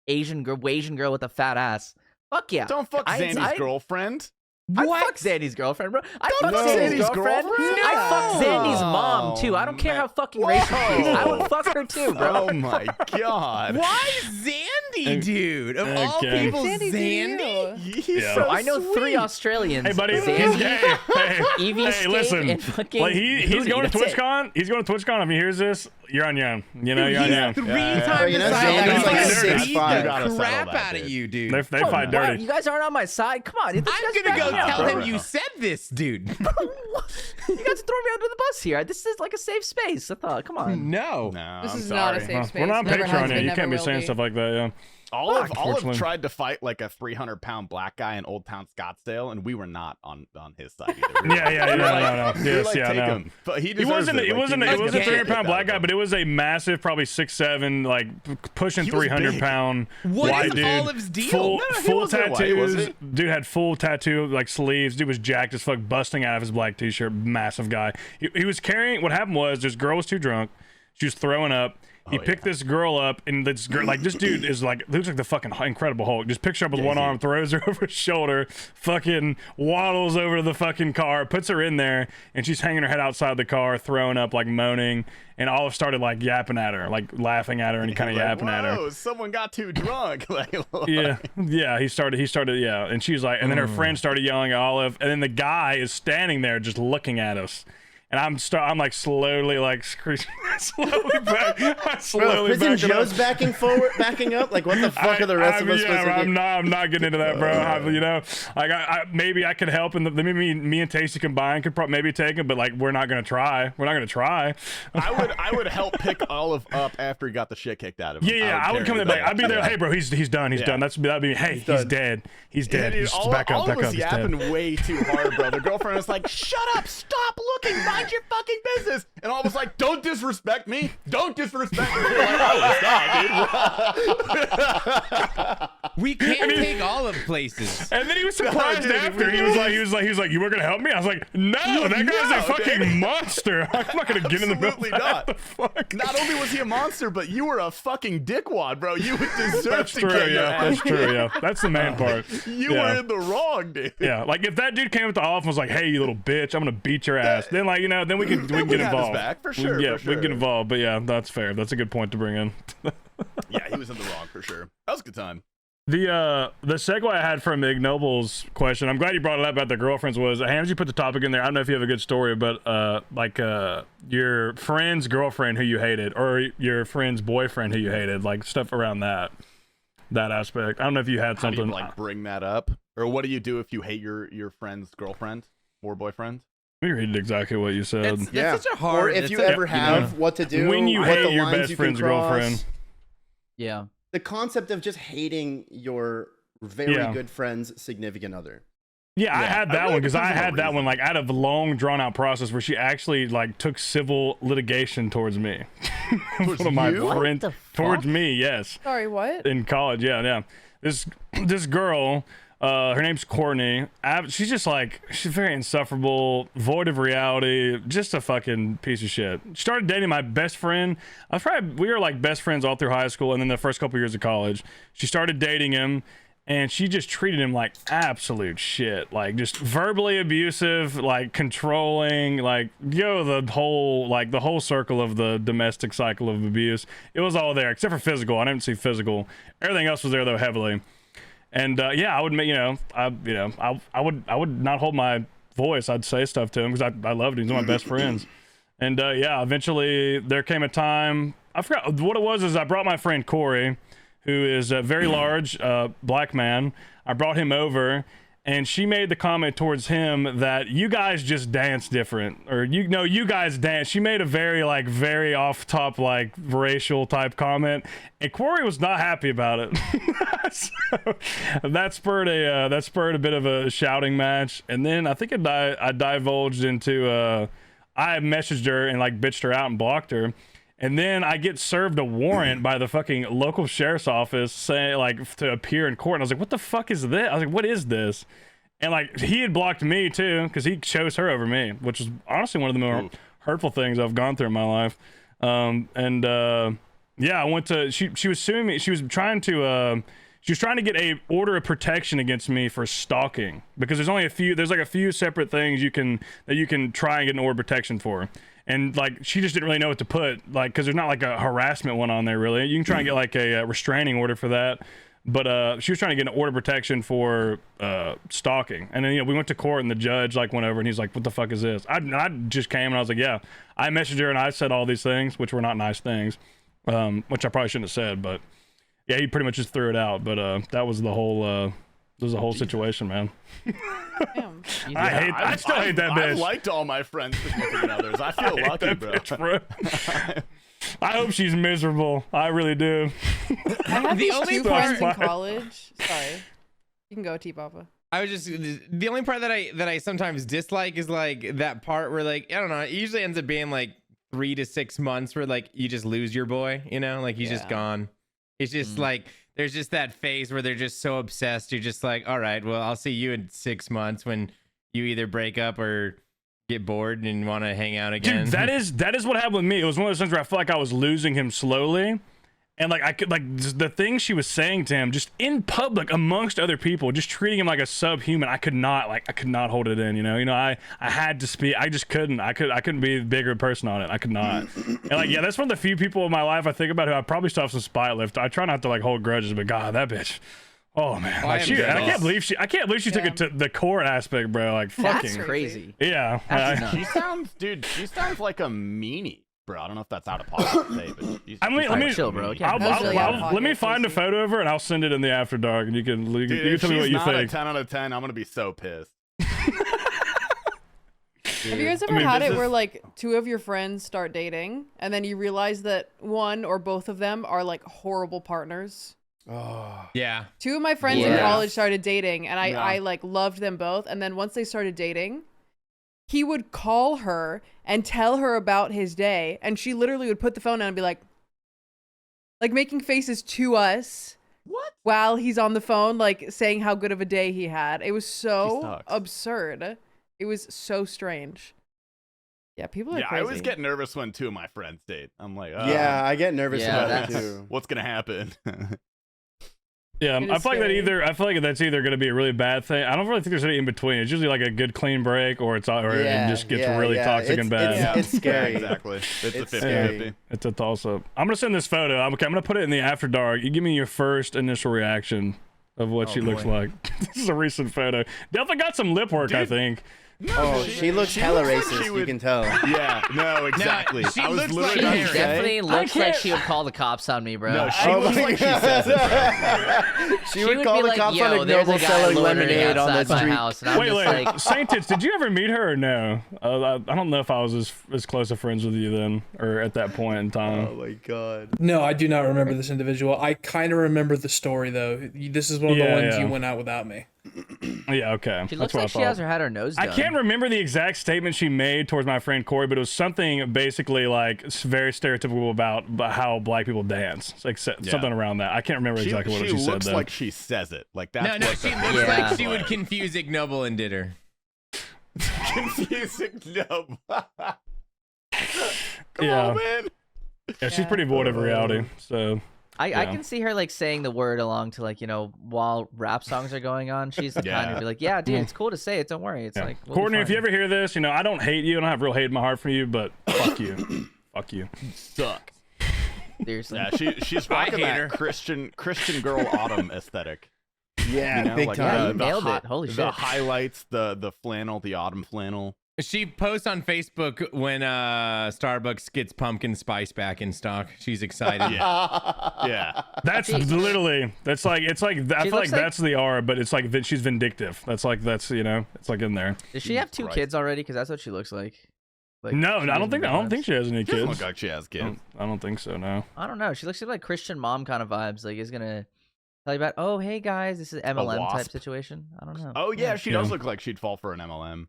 Asian girl with a fat ass. Fuck yeah. Don't fuck Zandy's girlfriend. I fuck Zandy's girlfriend, bro. I fuck fuck Zandy's Zandy's girlfriend. girlfriend? I fuck Zandy's No. mom too. I don't care Man. how fucking racist she is. I would fuck her too, bro. Oh my god. Why Zandy, dude? Of all Okay. people, Sandy, do Zandy? you? He's Yeah. so I know 3 sweet. Australians. Hey, buddy. Zandy, Hey, Evie hey, Skate, listen. and fucking Like he's Hootie, going to that's it. TwitchCon. He's going to TwitchCon. If he hears this, you're on your own. You're on your own. Three Yeah. times You know, the size. Zandy's He's like gonna 6'5". beat You the gotta settle crap that, out of dude. you, dude. They Oh, fight wow, dirty. you guys aren't on my side. Come on, you guys I'm gonna back go me up, tell bro. him you said this, dude. You guys are throwing me under the bus here. This is like a safe space. I thought, come on. No. No, This I'm is not a sorry. safe space. We're not on Never has Patreon been, yet. You never can't be will saying be. stuff like that. Yeah. Olive Unfortunately. tried to fight like a 300-pound black guy in Old Town Scottsdale, and we were not on his side either. We were Yeah, we were no. we were Yes, like, yeah, take no. him. But he He wasn't. deserves It wasn't. Like, It was a get 300-pound black guy, out of but it was a massive, probably 6'7", like pushing He was 300-pound What white is dude. Olive's deal? Full, No, he full wasn't white, was tattoos. he? Dude had full tattoo like sleeves. Dude was jacked as fuck, busting out of his black t-shirt. Massive guy. He was carrying. What happened was this girl was too drunk. She was throwing up. He picked this girl up, and this girl, like, this dude is like, looks like the fucking Incredible Hulk. Just picks her up with one arm, throws her over his shoulder, fucking waddles over to the fucking car, puts her in there, and she's hanging her head outside the car, throwing up, like moaning. And Olive started like yapping at her, like laughing at her, and kind of yapping at her. Whoa, someone got too drunk. like, Yeah. He started. Yeah, and she was like, and then her friend started yelling at Olive, and then the guy is standing there just looking at us. And I'm like slowly like slowly back. Bro, Prison Joe's backing up. Like, what the fuck are the rest of us supposed to do? I'm not getting into that, bro. You know, like maybe I could help, and maybe me and Tasty combined could maybe take him, but like we're not gonna try. I would help pick Olive up after he got the shit kicked out of him. Yeah, I would come there, like, I'd be there. Hey, bro, he's done. He's done. That'd be. Hey, he's dead. He's dead. Dude, Just back up. Olive was He's yapping dead. way too hard, bro. The girlfriend was like, "Shut up! Stop looking! Mind your fucking business!" And Olive was like, "Don't disrespect me! Don't disrespect me!" We're like, "Oh, stop, dude!" We can't take Olive places. And then he was surprised dude, after. He was like, "You weren't gonna help me?" I was like, "No, that guy's No, a fucking dude. monster. I'm not gonna get in the middle." Absolutely of not. that. What the fuck? Not only was he a monster, but you were a fucking dickwad, bro. You would deserve That's to true. get your Yeah, ass that's true. Yeah, that's the main part. You Yeah. were in the wrong, dude. Yeah, like if that dude came up to Olive and was like, "Hey, you little bitch, I'm gonna beat your ass," then like then we can Then get we had his involved. back, for sure, Yeah, for we can get sure. involved. But yeah, that's fair. That's a good point to bring in. Yeah, he was in the wrong for sure. That was a good time. The segue I had from Ignoble's question, I'm glad you brought it up about the girlfriends, was how did you put the topic in there? I don't know if you have a good story, but your friend's girlfriend who you hated, or your friend's boyfriend who you hated, like stuff around that aspect. I don't know if you had How do something. you like bring that up, or what do you do if you hate your friend's girlfriend or boyfriend? We read exactly what you said. That's such a hard. Or if that's you such a- ever have what to do When you what hate the your lines best you can friend's cross. girlfriend. Yeah. The concept of just hating your very Yeah. good friend's significant other. Yeah, I Yeah, had I that really one because think I there's no had that reason. one like out of a long drawn out process where she actually like took civil litigation towards me. Towards One of my you? friends What the towards fuck? me, yes. Sorry, what? In college, yeah. This girl, her name's Courtney. She's just like, she's very insufferable, void of reality, just a fucking piece of shit. She started dating my best friend. We were like best friends all through high school, and then the first couple years of college. She started dating him, and she just treated him like absolute shit, like just verbally abusive, like controlling, like the whole circle of the domestic cycle of abuse. It was all there except for physical. I didn't see physical. Everything else was there though, heavily. And I would make, I would not hold my voice. I'd say stuff to him because I loved him. He's one of my best friends. And eventually there came a time, I forgot what it was. Is I brought my friend Corey, who is a very large black man. I brought him over, and she made the comment towards him that you guys just dance different, or you guys dance. She made a very off top like racial type comment, and Corey was not happy about it. So that spurred a bit of a shouting match, and then I think I divulged into I messaged her and like bitched her out and blocked her. And then I get served a warrant by the fucking local sheriff's office saying like to appear in court. And I was like, what the fuck is this? I was like, what is this? And like he had blocked me too because he chose her over me, which is honestly one of the more hurtful things I've gone through in my life. I went to she was suing me. She was trying to get a order of protection against me for stalking because there's like a few separate things you can try and get an order of protection for. And like she just didn't really know what to put, like, because there's not like a harassment one on there really. You can try and get like a restraining order for that, but she was trying to get an order of protection for stalking. And then we went to court and the judge like went over and he's like, "What the fuck is this?" I just came and I was like, "Yeah." I messaged her and I said all these things, which were not nice things, which I probably shouldn't have said, but yeah, he pretty much just threw it out. But that was the whole situation, man. Damn. I still hate that bitch. I liked all my friends' significant others. I feel lucky, that bro. bitch, bro. I hope she's miserable. I really do. I had The these only two part- friends in college. Sorry, you can go, T Papa. I was just the only part that I sometimes dislike is like that part where like I don't know, it usually ends up being like 3 to 6 months where like you just lose your boy, you know, like he's just Yeah. gone. It's just like there's just that phase where they're just so obsessed. You're just like, all right, well, I'll see you in 6 months when you either break up or get bored and want to hang out again. Dude, that is what happened with me. It was one of those things where I felt like I was losing him slowly. And like I could like the things she was saying to him just in public amongst other people, just treating him like a subhuman. I could not hold it in, you know. I had to speak. I just couldn't. I couldn't be a bigger person on it. I could not. And like yeah, that's one of the few people in my life I think about who I probably still have some spite left. I try not to like hold grudges, but God, that bitch. Oh man, I like am she, I jealous. can't believe she took Yeah. it to the core aspect, bro. Like That's fucking Crazy. yeah. That's I- nuts. She sounds like a meanie, bro. I don't know if that's out of pocket to say, but she's, I mean, she's let like me a chill, bro. meanie. Yeah. That was really out of let me pocket, find a Casey. photo of her and I'll send it in the after dark, and you can Dude, you if tell me she's what you not think. a 10 out of 10, I'm gonna be so pissed. Have you guys ever I mean, had this it where is- like two of your friends start dating and then you realize that one or both of them are like horrible partners? Oh, yeah. Two of my friends in Yeah. college started dating and Yeah. I like loved them both. And then once they started dating, he would call her and tell her about his day. And she literally would put the phone down and be like making faces to us. What? While he's on the phone, like saying how good of a day he had. It was so sucks. absurd. It was so strange. Yeah, people are Yeah, crazy. I always get nervous when two of my friends date. I'm like, yeah, I get nervous Yeah, about it that's- too. what's gonna happen? Yeah, It I is feel like that scary. I feel like that's either going to be a really bad thing. I don't really think there's any in between. It's usually like a good clean break, or it just gets really toxic and bad. It's scary. Yeah, exactly. It's a It's 50-50. scary. It's a toss up. I'm gonna send this photo. I'm gonna put it in the after dark. You give me your first initial reaction of what she looks like. This is a recent photo. Definitely got some lip work, I Dude. think. Oh, she looks hella looks like racist. she You would- can tell. Yeah, no, exactly. she I was looks literally like about to Harry. say- Definitely looks like can't- she would call the cops on me, bro. No, she Oh looks my like she says it. God. She would call be the like, cops "Yo, on there's Ignoble a guy selling loitering lemonade on the outside my street. house," and I'm Wait, just like, Saintits, did you ever meet her or no? I don't know if I was as close of friends with you then, or at that point in time. Oh my god. No, I do not remember this individual. I kind of remember the story though. This is one of the Yeah, ones yeah. you went out without me. Yeah, okay. she That's looks what like I she thought. has had her nose done. I can't remember the exact statement she made towards my friend Corey, but it was something basically like very stereotypical about how black people dance. It's like something around that. I can't remember exactly what she said looks though. like she says it. Like that's No, what she the- looks Yeah. like she would confuse Ignoble and Ditter. confusing. No. Come Yeah. on, man. Yeah, she's pretty void of reality. So I Yeah. can see her like saying the word along to like, while rap songs are going on. She's the kind Yeah. to be like, yeah, dude, it's cool to say it. Don't worry. It's yeah. like, we'll be Courtney, if you fine." ever hear this, I don't hate you. I don't have real hate in my heart for you, but fuck you. Fuck you. Suck. Seriously. Yeah, she's I rocking hate that her. Christian girl autumn aesthetic. Yeah, You know, big like time. Yeah, you nailed it. Holy the shit. highlights, the flannel, the autumn flannel. She posts on Facebook when Starbucks gets pumpkin spice back in stock. She's excited. Yeah. That's literally it's like I feel like looks like- that's the R, but it's like she's vindictive. It's like it's like in there. Does she have two Christ. kids already? Because that's what she looks like. Like, No, she I don't doesn't think realize. she has any She doesn't kids. look like she has kids. I don't think so. No. I don't know. She looks like Christian mom kind of vibes. Like, is gonna tell you about, oh, hey guys, this is MLM type wasp. situation. I don't know. Oh yeah, she Yeah. does look like she'd fall for an MLM.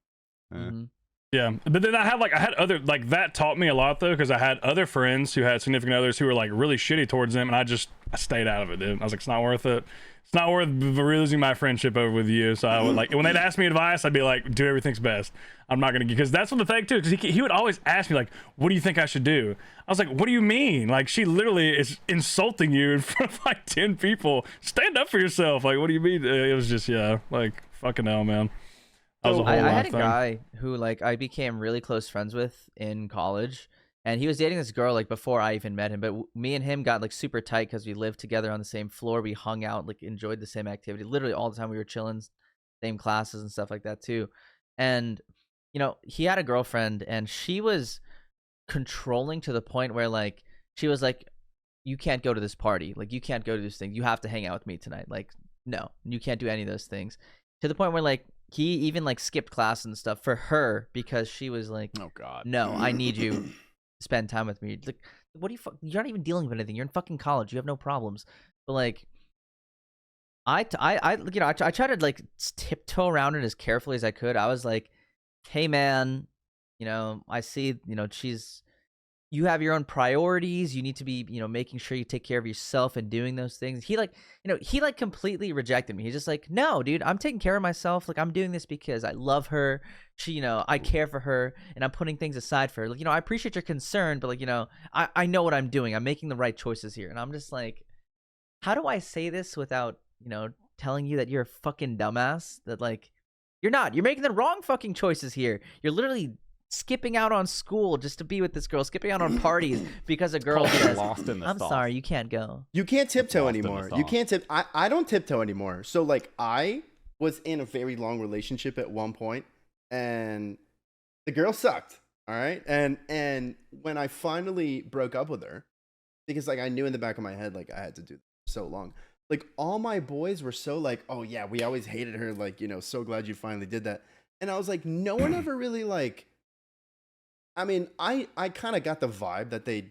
Mhm. Yeah, but then I had other like that taught me a lot though, because I had other friends who had significant others who were like really shitty towards them, and I stayed out of it, dude. I was like, it's not worth it. It's not worth losing my friendship over with you. So I would like when they'd ask me advice, I'd be like, do everything's best. I'm not gonna because that's what the thing too. Because he would always ask me like, what do you think I should do? I was like, what do you mean? Like she literally is insulting you in front of like 10 people. Stand up for yourself. Like what do you mean? It was just like fucking hell, man. That was a whole I life had a thing. guy who like I became really close friends with in college, and he was dating this girl like before I even met him. But me and him got like super tight because we lived together on the same floor. We hung out, like enjoyed the same activity, literally all the time. We were chilling, same classes and stuff like that too. And he had a girlfriend, and she was controlling to the point where like she was like, you can't go to this party, like you can't go to this thing, you have to hang out with me tonight. Like no, you can't do any of those things. To the point where like he even like skipped class and stuff for her because she was like, Oh god. no, I need you to spend time with me. Like what do you? You're not even dealing with anything. You're in fucking college. You have no problems. But like, I try to like tiptoe around it as carefully as I could. I was like, hey man, I see, you have your own priorities. You need to be, making sure you take care of yourself and doing those things. He like completely rejected me. He's just like, no, dude, I'm taking care of myself. Like, I'm doing this because I love her. She, I care for her, and I'm putting things aside for her. Like, I appreciate your concern, but like, I know what I'm doing. I'm making the right choices here. And I'm just like, how do I say this without, telling you that you're a fucking dumbass? That like, you're not. You're making the wrong fucking choices here. You're literally skipping out on school just to be with this girl, skipping out on parties because a girl says, lost in the I'm sauce. sorry, you can't go. You can't tiptoe lost in the anymore. You sauce. can't I don't tiptoe anymore. So like I was in a very long relationship at one point, and the girl sucked. All right. And when I finally broke up with her, because like I knew in the back of my head, like I had to do this for so long. Like all my boys were so like, oh yeah, we always hated her. Like, so glad you finally did that. And I was like, no one ever really like, I mean, I kind of got the vibe that they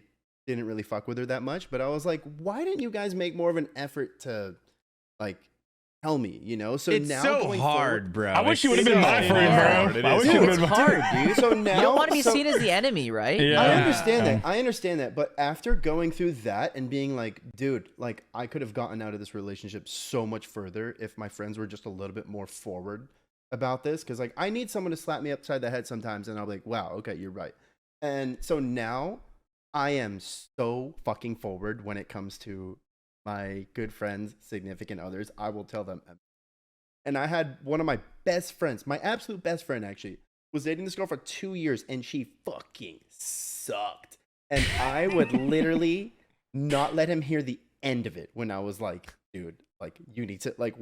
didn't really fuck with her that much, but I was like, why didn't you guys make more of an effort to like tell me, So It's now so going hard, bro. I wish It's you would have so been my hard. friend, It bro. I is wish you Dude, would it's have been. hard, dude. So now You don't want to be so- seen as the enemy, right? Yeah. I Yeah. understand that. I understand that. But after going through that and being like, dude, like I could have gotten out of this relationship so much further if my friends were just a little bit more forward about this. Cause like I need someone to slap me upside the head sometimes and I'll be like, wow, okay, you're right. And so now I am so fucking forward when it comes to my good friends, significant others. I will tell them. And I had one of my best friends, my absolute best friend actually, was dating this girl for 2 years and she fucking sucked. And I would literally not let him hear the end of it when I was like, dude, like you need to like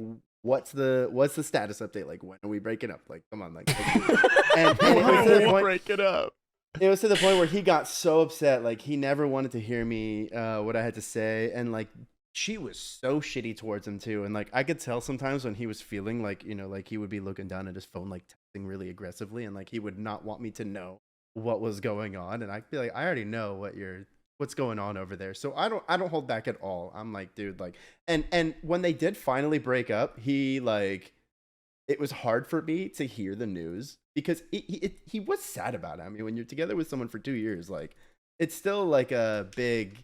what's the status update? Like when are we breaking up? Like come on, like and it was to the point, break it up. it was to the point where he got so upset, like he never wanted to hear me what I had to say, and like she was so shitty towards him too, and like I could tell sometimes when he was feeling like like he would be looking down at his phone like texting really aggressively, and like he would not want me to know what was going on, and I'd be like, I already know what's going on over there, so I don't hold back at all. I'm like, dude, like, and when they did finally break up, he like. It was hard for me to hear the news because he was sad about it. I mean, when you're together with someone for 2 years, like it's still like a big,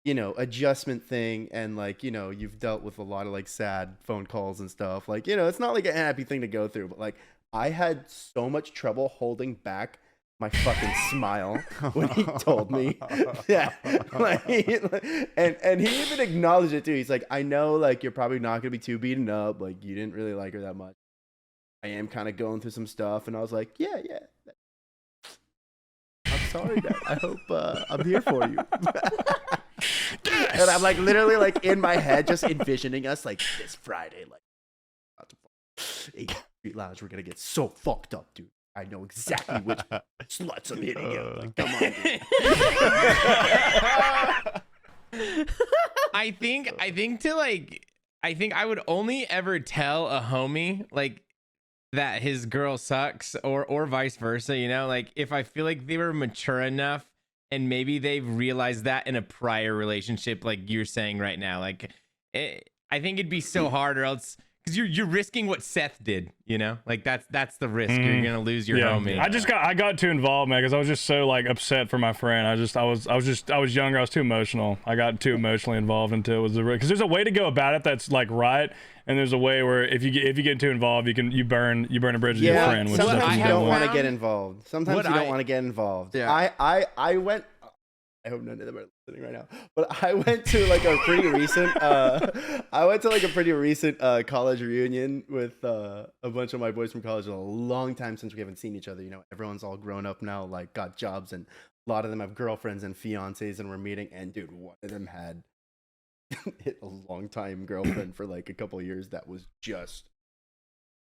adjustment thing. And like, you've dealt with a lot of like sad phone calls and stuff. Like, it's not like a happy thing to go through, but like I had so much trouble holding back my fucking smile when he told me that, like, and he even acknowledged it too. He's like, I know, like, you're probably not gonna be too beaten up. Like, you didn't really like her that much. I am kind of going through some stuff, and I was like, yeah. I'm sorry, Dad. I hope I'm here for you. And I'm like literally like in my head, just envisioning us like this Friday, like 8th Street Lounge. We're gonna get so fucked up, dude. I know exactly which sluts I'm hitting you. Like, come on, dude. I think I would only ever tell a homie like that his girl sucks or vice versa, like if I feel like they were mature enough and maybe they've realized that in a prior relationship, like you're saying right now, like I think it'd be so hard, or else because you're risking what Seth did, like that's the risk. You're gonna lose your homie. I got too involved, man, because I was just so like upset for my friend. I was younger. I was too emotional. I got too emotionally involved into it. Because there's a way to go about it that's like right, and there's a way where if you get too involved, you burn a bridge with your friend. Which Sometimes you I don't have want to found- get involved. Sometimes you don't want to get involved. Yeah. I went. I hope none of them are listening right now. But I went to like a pretty recent. College reunion with a bunch of my boys from college. A long time since we haven't seen each other. Everyone's all grown up now, like got jobs, and a lot of them have girlfriends and fiancés, and we're meeting. And dude, one of them had hit a long time girlfriend for like a couple of years that was just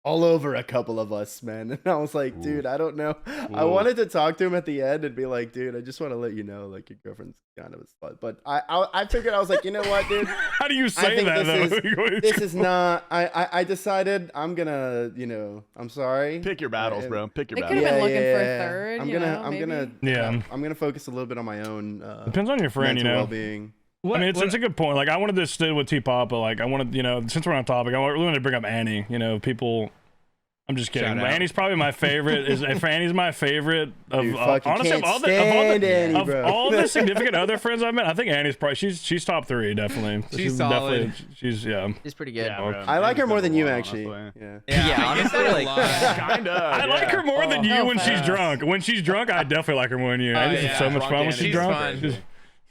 all over a couple of us, man. And I was like, dude, I don't know. I Ooh. wanted to talk to him at the end and be like, dude, I just want to let you know, like, your girlfriend's kind of a slut. But I figured, I was like, you know what, dude? How do you say think that this though? This is not. I decided I'm gonna. I'm sorry. Pick your battles, bro. Pick your They battles. could've been looking for a third, I'm you gonna. know, I'm gonna. Yeah. I'm gonna focus a little bit on my own. Depends on your friend, you mental know. well-being. I mean, it's a good point. Like, I wanted to stay with T-Pop, but like, I wanted, since we're on topic, I really wanted to bring up Annie. People. I'm just kidding. Shout But out. Annie's probably my favorite. Annie's my favorite of You fucking honestly can't of stand Annie, of bro. all the significant other friends I've met. I think Annie's probably she's top 3 definitely. She's solid. She's It's pretty good. Yeah, bro. I like her Annie's more than number you, one, actually. honestly. Yeah. Yeah, I get that honestly, a like- lot. Kinda. I like her more than you Oh, when she's facts. drunk. When she's drunk, I definitely like her more than you. Annie's yeah. so much Drunk fun when Annie. she's She's drunk. fun. She's-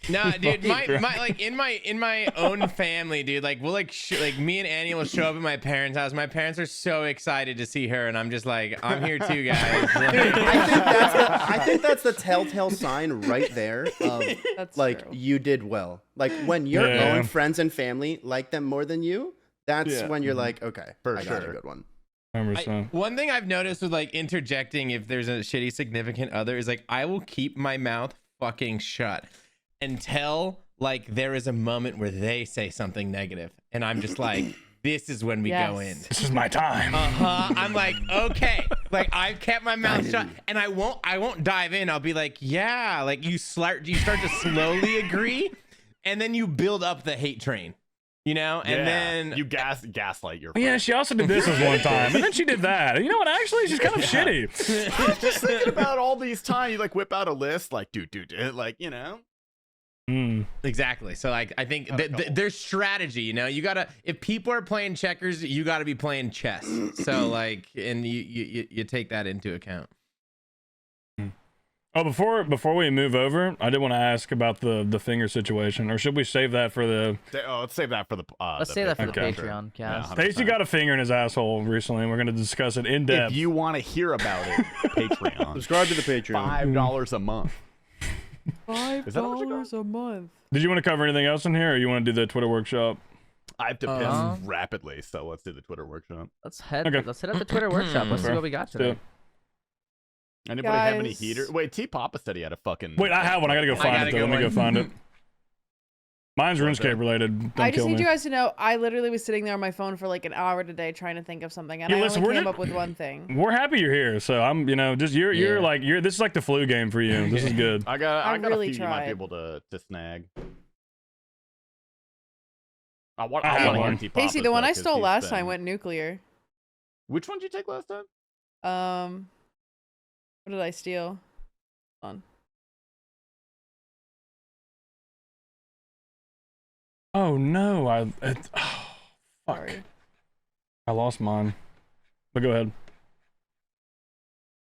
Nah, dude, my drunk. like in my own family, dude. Like we'll like me and Annie will show up at my parents' house. My parents are so excited to see her, and I'm just like, I'm here too, guys. Like, I think that's the telltale sign right there of That's like true. you did well. Like when your Yeah. own friends and family like them more than you, that's Yeah. when you're like, okay, For I got a sure. good one. 100%. one thing I've noticed with like interjecting if there's a shitty significant other is like I will keep my mouth fucking shut until like there is a moment where they say something negative, and I'm just like, this is when we go in. Yes. This is my time. I'm like, okay, like I've kept my mouth shut, and I won't dive in. I'll be like, yeah, like you start to slowly agree, and then you build up the hate train, and Yeah. then you gaslight your. Yeah, she also did this one time, and then she did that. You know what? Actually, she's kind of shitty. I was just thinking about all these times you like whip out a list, like dude, like Mm. exactly. So like I think there's strategy. You gotta, if people are playing checkers, you gotta be playing chess. So like, and you take that into account. Oh, before we move over, I did want to ask about the finger situation, or should we save that for the? let's save that for the. Let's save that for the Okay. Patreon cast. Yeah. Stacey got a finger in his asshole recently, and we're going to discuss it in depth. If you want to hear about it, Patreon. Subscribe to the Patreon. $5 a month. Is that how much it $5 a month. Did you want to cover anything else in here, or you want to do the Twitter workshop? I have to piss Uh-huh. rapidly, so let's do the Twitter workshop. Let's head Okay. up the Twitter workshop. Let's see Okay. what we got do today. it. Anybody have any Guys. heater? Wait, T Papa said he had a fucking. Wait, I have one. I gotta go find gotta it. Though. go Let me go one. find it. Mine's What's RuneScape that? related. Don't I just kill need me. you guys to know I literally was sitting there on my phone for like an hour today trying to think of something, and Yeah, I listen, only we're came just- up with one thing. We're happy you're here. So I'm, just you're Yeah. like this is like the flu game for you. This is good. I got I a really few you might be tried. able to snag. I I want have to hear one. T Papa. Casey, the one I stole last time went nuclear. Which one did you take last time? What did I steal? Hold on. Oh no, fuck. Sorry. I lost mine. But go ahead.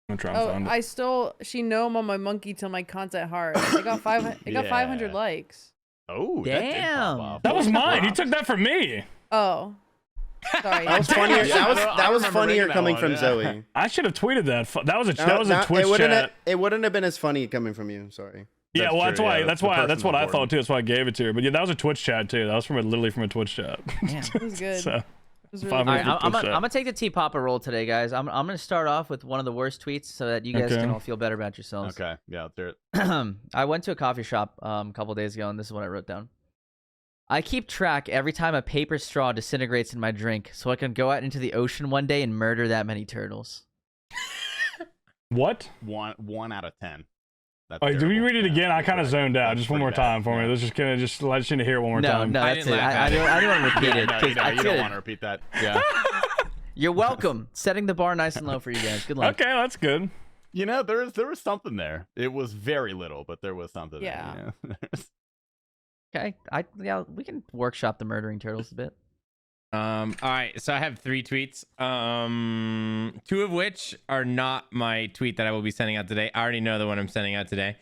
I'm gonna try and Oh, find it. I stole She Gnome on my monkey till my content hard. It got 500. It got 500 Yeah. likes. Oh, Damn. That was mine. You took that from me. Oh, sorry. That was funnier. Yeah, that was I remember funnier reading that coming one, from yeah. Zoe. I should have tweeted that. That was a Twitch it wouldn't chat. it wouldn't have been as funny coming from you. Sorry. Yeah, That's well, true, that's why. yeah, That's the why. That's person's what I thought important. too. That's why I gave it to her. But yeah, that was a Twitch chat too. That was literally from a Twitch chat. It was good. So, It was really Five good. All right, minutes. I'm Push that. gonna take the T Papa roll today, guys. I'm gonna start off with one of the worst tweets so that you guys Okay. can all feel better about yourselves. Okay, yeah, let's hear it. I went to a coffee shop a couple days ago, and this is what I wrote down. I keep track every time a paper straw disintegrates in my drink, so I can go out into the ocean one day and murder that many turtles. what? One out of 10. That's Oh, do we terrible. read it Yeah, again? I that's kind of right. zoned out. That's Just one pretty more bad. time for me. Yeah. Let's just kind of just let you to hear it one more No, time. no, I that's didn't it. laugh I at it. don't want to repeat Yeah, it. no, 'cause you don't, I you did don't it. want to repeat that. Yeah. You're welcome. Setting the bar nice and low for you guys. Good luck. Okay, that's good. You know, there was something there. It was very little, but there was something Yeah. there. Okay, we can workshop the murdering turtles a bit. All right, so I have 3 tweets. 2 of which are not my tweet that I will be sending out today. I already know the one I'm sending out today.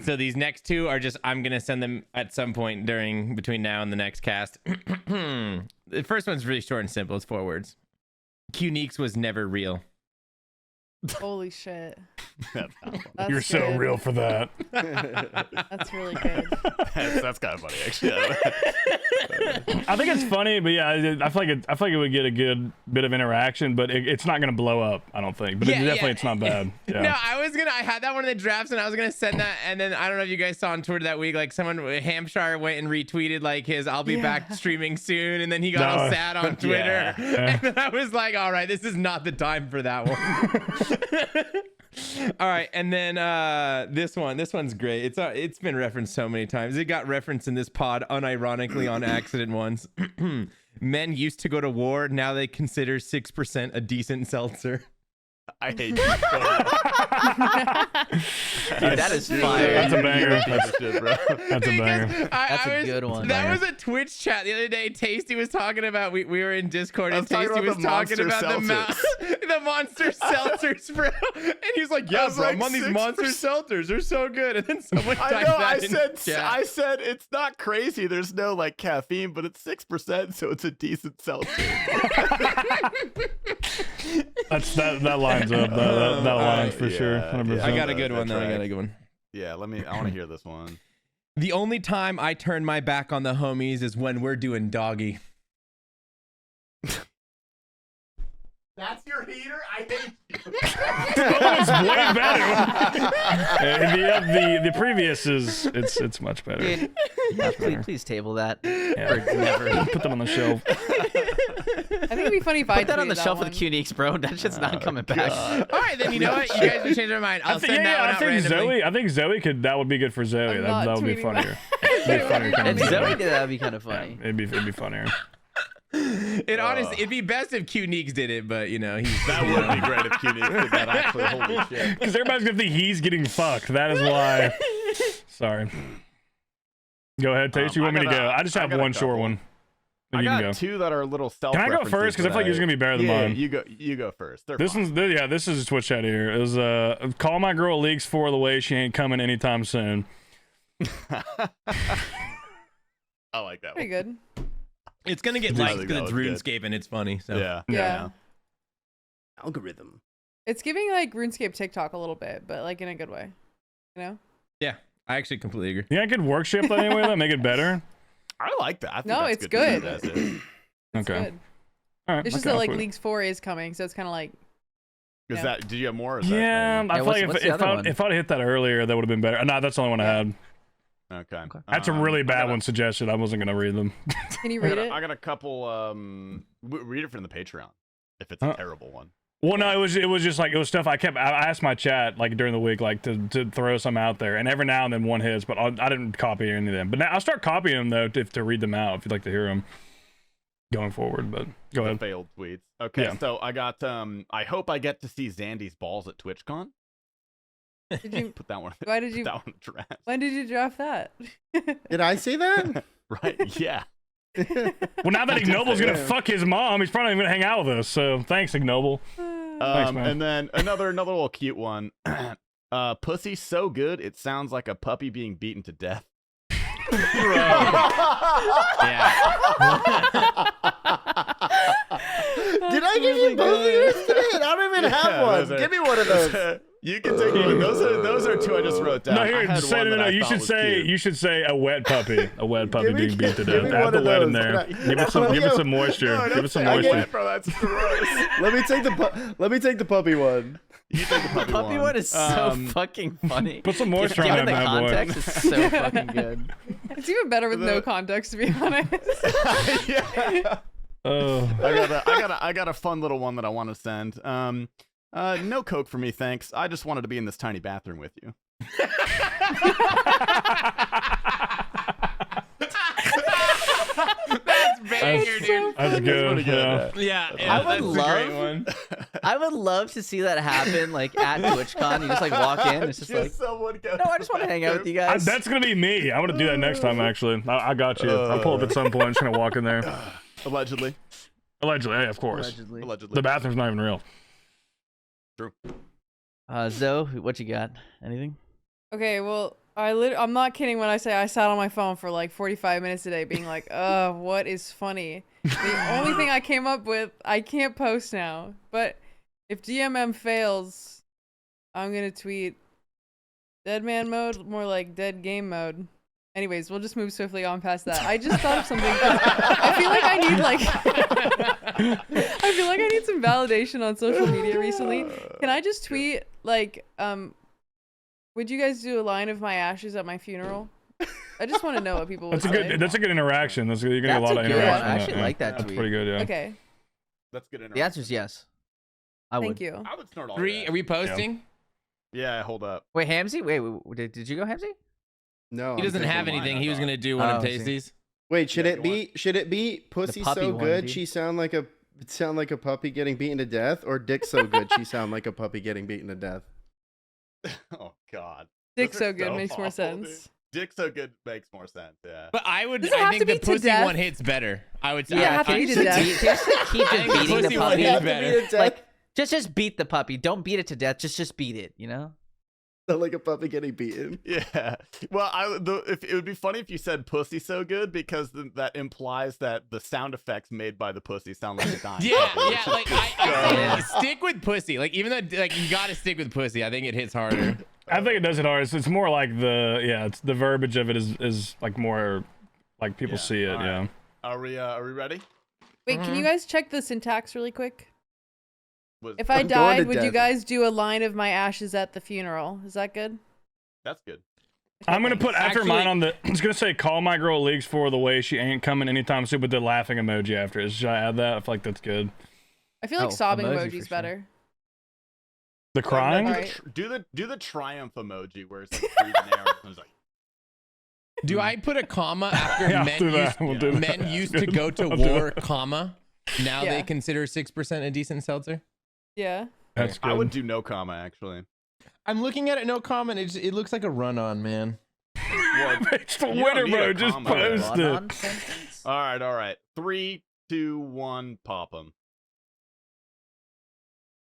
So these next 2 are just I'm gonna send them at some point between now and the next cast. The first one's really short and simple. It's 4 words. QNeeks was never real. Holy shit. That's kind of funny. That's You're so good. real for that. That's really good. That's kind of funny, actually. I think it's funny, but yeah, I feel like it would get a good bit of interaction, but it's not gonna blow up. I don't think, but it's not bad. Yeah. No, I had that one of the drafts, and I was gonna send that, and then I don't know if you guys saw on Twitter that week, like someone Hampshire went and retweeted like his "I'll be back streaming soon," and then he got all sad on Twitter, and then I was like, all right, this is not the time for that one. All right, and then this one's great. It's been referenced so many times. It got referenced in this pod unironically on accident once. Men used to go to war, now they consider 6% a decent seltzer. I hate you so much. Dude, that is fire. That's a banger. Shit, bro. That's a banger. That's a good one. That was a Twitch chat the other day. Tasty was talking about, we were in Discord, and Tasty was talking about the monster seltzers, bro. And he was like, yeah, bro, I'm on these monster seltzers. They're so good. And then someone I typed know. that in chat. I said it's not crazy. There's no like caffeine, but it's 6%, so it's a decent seltzer. That lines up. That lines for sure. 100%. I got a good one, though. I got a good one. Yeah, I want to hear this one. The only time I turn my back on the homies is when we're doing doggy. That's your heater? I hate you. That was way better. The previous is it's much better. Dude, yeah, please table that. Yeah. Or never. Put them on the shelf. I think it'd be funny if I Put that on the tweeted shelf one. with Qniques, bro. That shit's not coming back. All right, then you know what? You guys can change their mind. I'll send that one out randomly. I think Zoe could. That would be good for Zoe. I'm That not would be tweeting funnier. that. It'd be funnier. If Zoe did that, that'd be kind of funny. It'd be funnier. It'd be best if Qniques did it, but you know That would be great if Qniques did that. Actually, holy shit. Because everybody's gonna think he's getting fucked. That is why. Sorry. Go ahead, Taste. You want me to go? I just have one short one. I You can got go. two that are a little self. Can I go first? Because I feel like yours is gonna be better than mine. You go first. They're This fine. this is a Twitch chat here. It was call my girl leaks 4 of the way she ain't coming anytime soon. I like that Pretty one. good. it's gonna get I liked think because that it's was good. RuneScape and it's funny. So Yeah. Yeah. Algorithm. It's giving like RuneScape TikTok a little bit, but like in a good way. You know? yeah, I actually completely agree. Yeah, I could workshop that anyway. That make it better. I like that. I think No, that's it's good. good. That's it. It's Okay. good. All right. It's just okay, that I'll like put it. Leagues 4 is coming, so it's kind of like Is Yeah. that? Did you have more? Or is that Yeah, the I feel like what's the other one? if I'd hit that earlier, that would have been better. No, that's the only one I had. only one? Okay. I had some really I bad got a- ones suggested. I wasn't gonna read them. can you I read got, it? I got a couple. Read it from the Patreon if it's a terrible one. Well, no, it was just like it was stuff I asked my chat like during the week like to throw some out there, and every now and then one hits, but I didn't copy any of them. But now I'll start copying them though to read them out if you'd like to hear them going forward. But go The ahead. failed tweets. Okay, Yeah. so I got. I hope I get to see Zandy's balls at TwitchCon. Did you? Put that one. Why did Put you? that one in the trash. When did you draft that? Did I say that? Right? Yeah. Well, now that Ignoble's gonna fuck his mom, he's probably gonna hang out with us. So thanks, Ignoble. Thanks, man. And then another little cute one. Pussy so good it sounds like a puppy being beaten to death. Did I give you both of yours today? I don't even have Yeah, one. those are- Give me one of those. You can take one. Those are two I just wrote down. No, I here, had say one no. that I You thought should was say cute. you should say a wet puppy, a wet puppy Give me- being beat to give death. me Add one the of wet in those. there. Can I- Give it some, Let me give it go. some moisture. No, Give don't it some say moisture. wet, bro. That's gross. Let me take the puppy one. You take the puppy, Puppy one is so fucking funny. Put some moisture on Given that the bad boy. context, it's so fucking good. It's even better with no context, to be honest. Yeah. Oh. I got a fun little one that I want to send. No Coke for me, thanks. I just wanted to be in this tiny bathroom with you. That's banger, dude. That's good. pretty good. Yeah. Yeah, I would that's a love- great one. I would love to see that happen, like at TwitchCon. You just like walk in, it's just like, someone go. no, I just want to hang out with you guys. That's gonna be me. I'm gonna do that next time. Actually, I got you. I'll pull up at some point. I'm just gonna walk in there. Allegedly. Allegedly, yeah, of course. Allegedly. Allegedly. The bathroom's not even real. True. Zoe, what you got? Anything? Okay, well, I'm not kidding when I say I sat on my phone for like 45 minutes today being like, what is funny? The only thing I came up with, I can't post now, but if GMM fails, I'm gonna tweet dead man mode, more like dead game mode, Anyways, we'll just move swiftly on past that. I just thought of something. I feel like I need I feel like I need some validation on social media recently. Can I just tweet like, would you guys do a line of my ashes at my funeral? I just want to know what people would say. That's a good interaction. You're gonna get a lot of good interaction. one. I actually like that That's tweet. pretty good. Yeah. Okay. That's good. The answer is yes. I would. Thank you. I would snort all 3, that. are we posting? Yeah, hold up. Wait, Hamzy? Wait, did you go, Hamzy? No, He I'm doesn't thinking have mine, anything. I He was thought. gonna do one of Oh, I see. Tasty's. Wait, should Yeah, it you be? Should it be pussy puppy so one, good dude. she sound like a puppy getting beaten to death, or dick so good she sound like a puppy getting beaten to death? Oh God. Dick Those so are good makes more awful, dude. sense. Dick so good makes more sense. Yeah. But I Does it have think to the be to pussy death? one hits better. I would say. Yeah, have to I- be to Just death. just keep I think just beating the pussy one puppy. hits better. Like, just beat the puppy. Don't beat it to death. Just beat it. You know. Sound like a puppy getting beaten. Yeah. Well, if it would be funny if you said pussy so good because that implies that the sound effects made by the pussy sound like a dying. Yeah, puppy, yeah. which Like is I Yeah. stick with pussy. Like even though like you gotta stick with pussy, I think it hits harder. I think it does it hard. It's more like it's the verbiage of it is like more like people Yeah, see it. all Yeah. right. Are we ready? Wait, can you guys check the syntax really quick? Was- If I I'm going to died, would you death. guys do a line of my ashes at the funeral? Is that good? That's good. I'm gonna put after Actually- mine on the. It's gonna say call my girl leagues for the way she ain't coming anytime soon with the laughing emoji after it. Should I add that? I feel like that's good. I feel like Oh, sobbing emoji for emoji's sure. better. The crying. Alright. Do the triumph emoji where it's like breathing air and it's like. Do I put a comma after Yeah, I'll men do that. used, We'll do that. men That's used to good. go to I'll do war, that. comma? Now Yeah. they consider 6% a decent seltzer? Yeah. That's good. I would do no comma actually. I'm looking at it, no comment. It looks like a run-on, man. Well, It's the You don't winner, need bro. a Just comma. post it. Run-on sentence? all right. 3, 2, 1, pop them.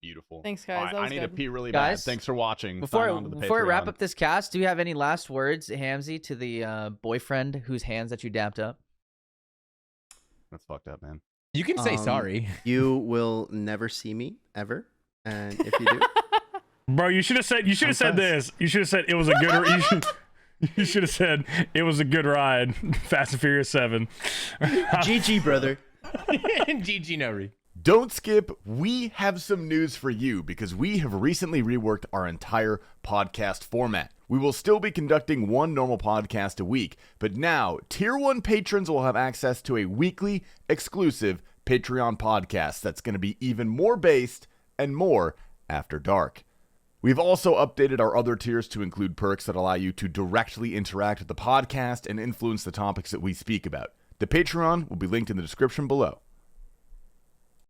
Beautiful. Thanks, guys. All right, That I was need to good. pee really Guys, bad. Thanks for watching. Before Sign on to the we wrap Patreon. up this cast, do you have any last words, Hamzy, to the boyfriend whose hands that you dapped up? That's fucked up, man. You can say sorry. You will never see me ever, and if you do, Bro, you should have said. You should have said this. You should have said it was a good. You should have said it was a good ride. Fast and Furious 7. GG, brother. GG Nori. Don't skip. We have some news for you because we have recently reworked our entire podcast format. We will still be conducting one normal podcast a week, but now Tier 1 patrons will have access to a weekly exclusive Patreon podcast that's going to be even more based and more after dark. We've also updated our other tiers to include perks that allow you to directly interact with the podcast and influence the topics that we speak about. The Patreon will be linked in the description below.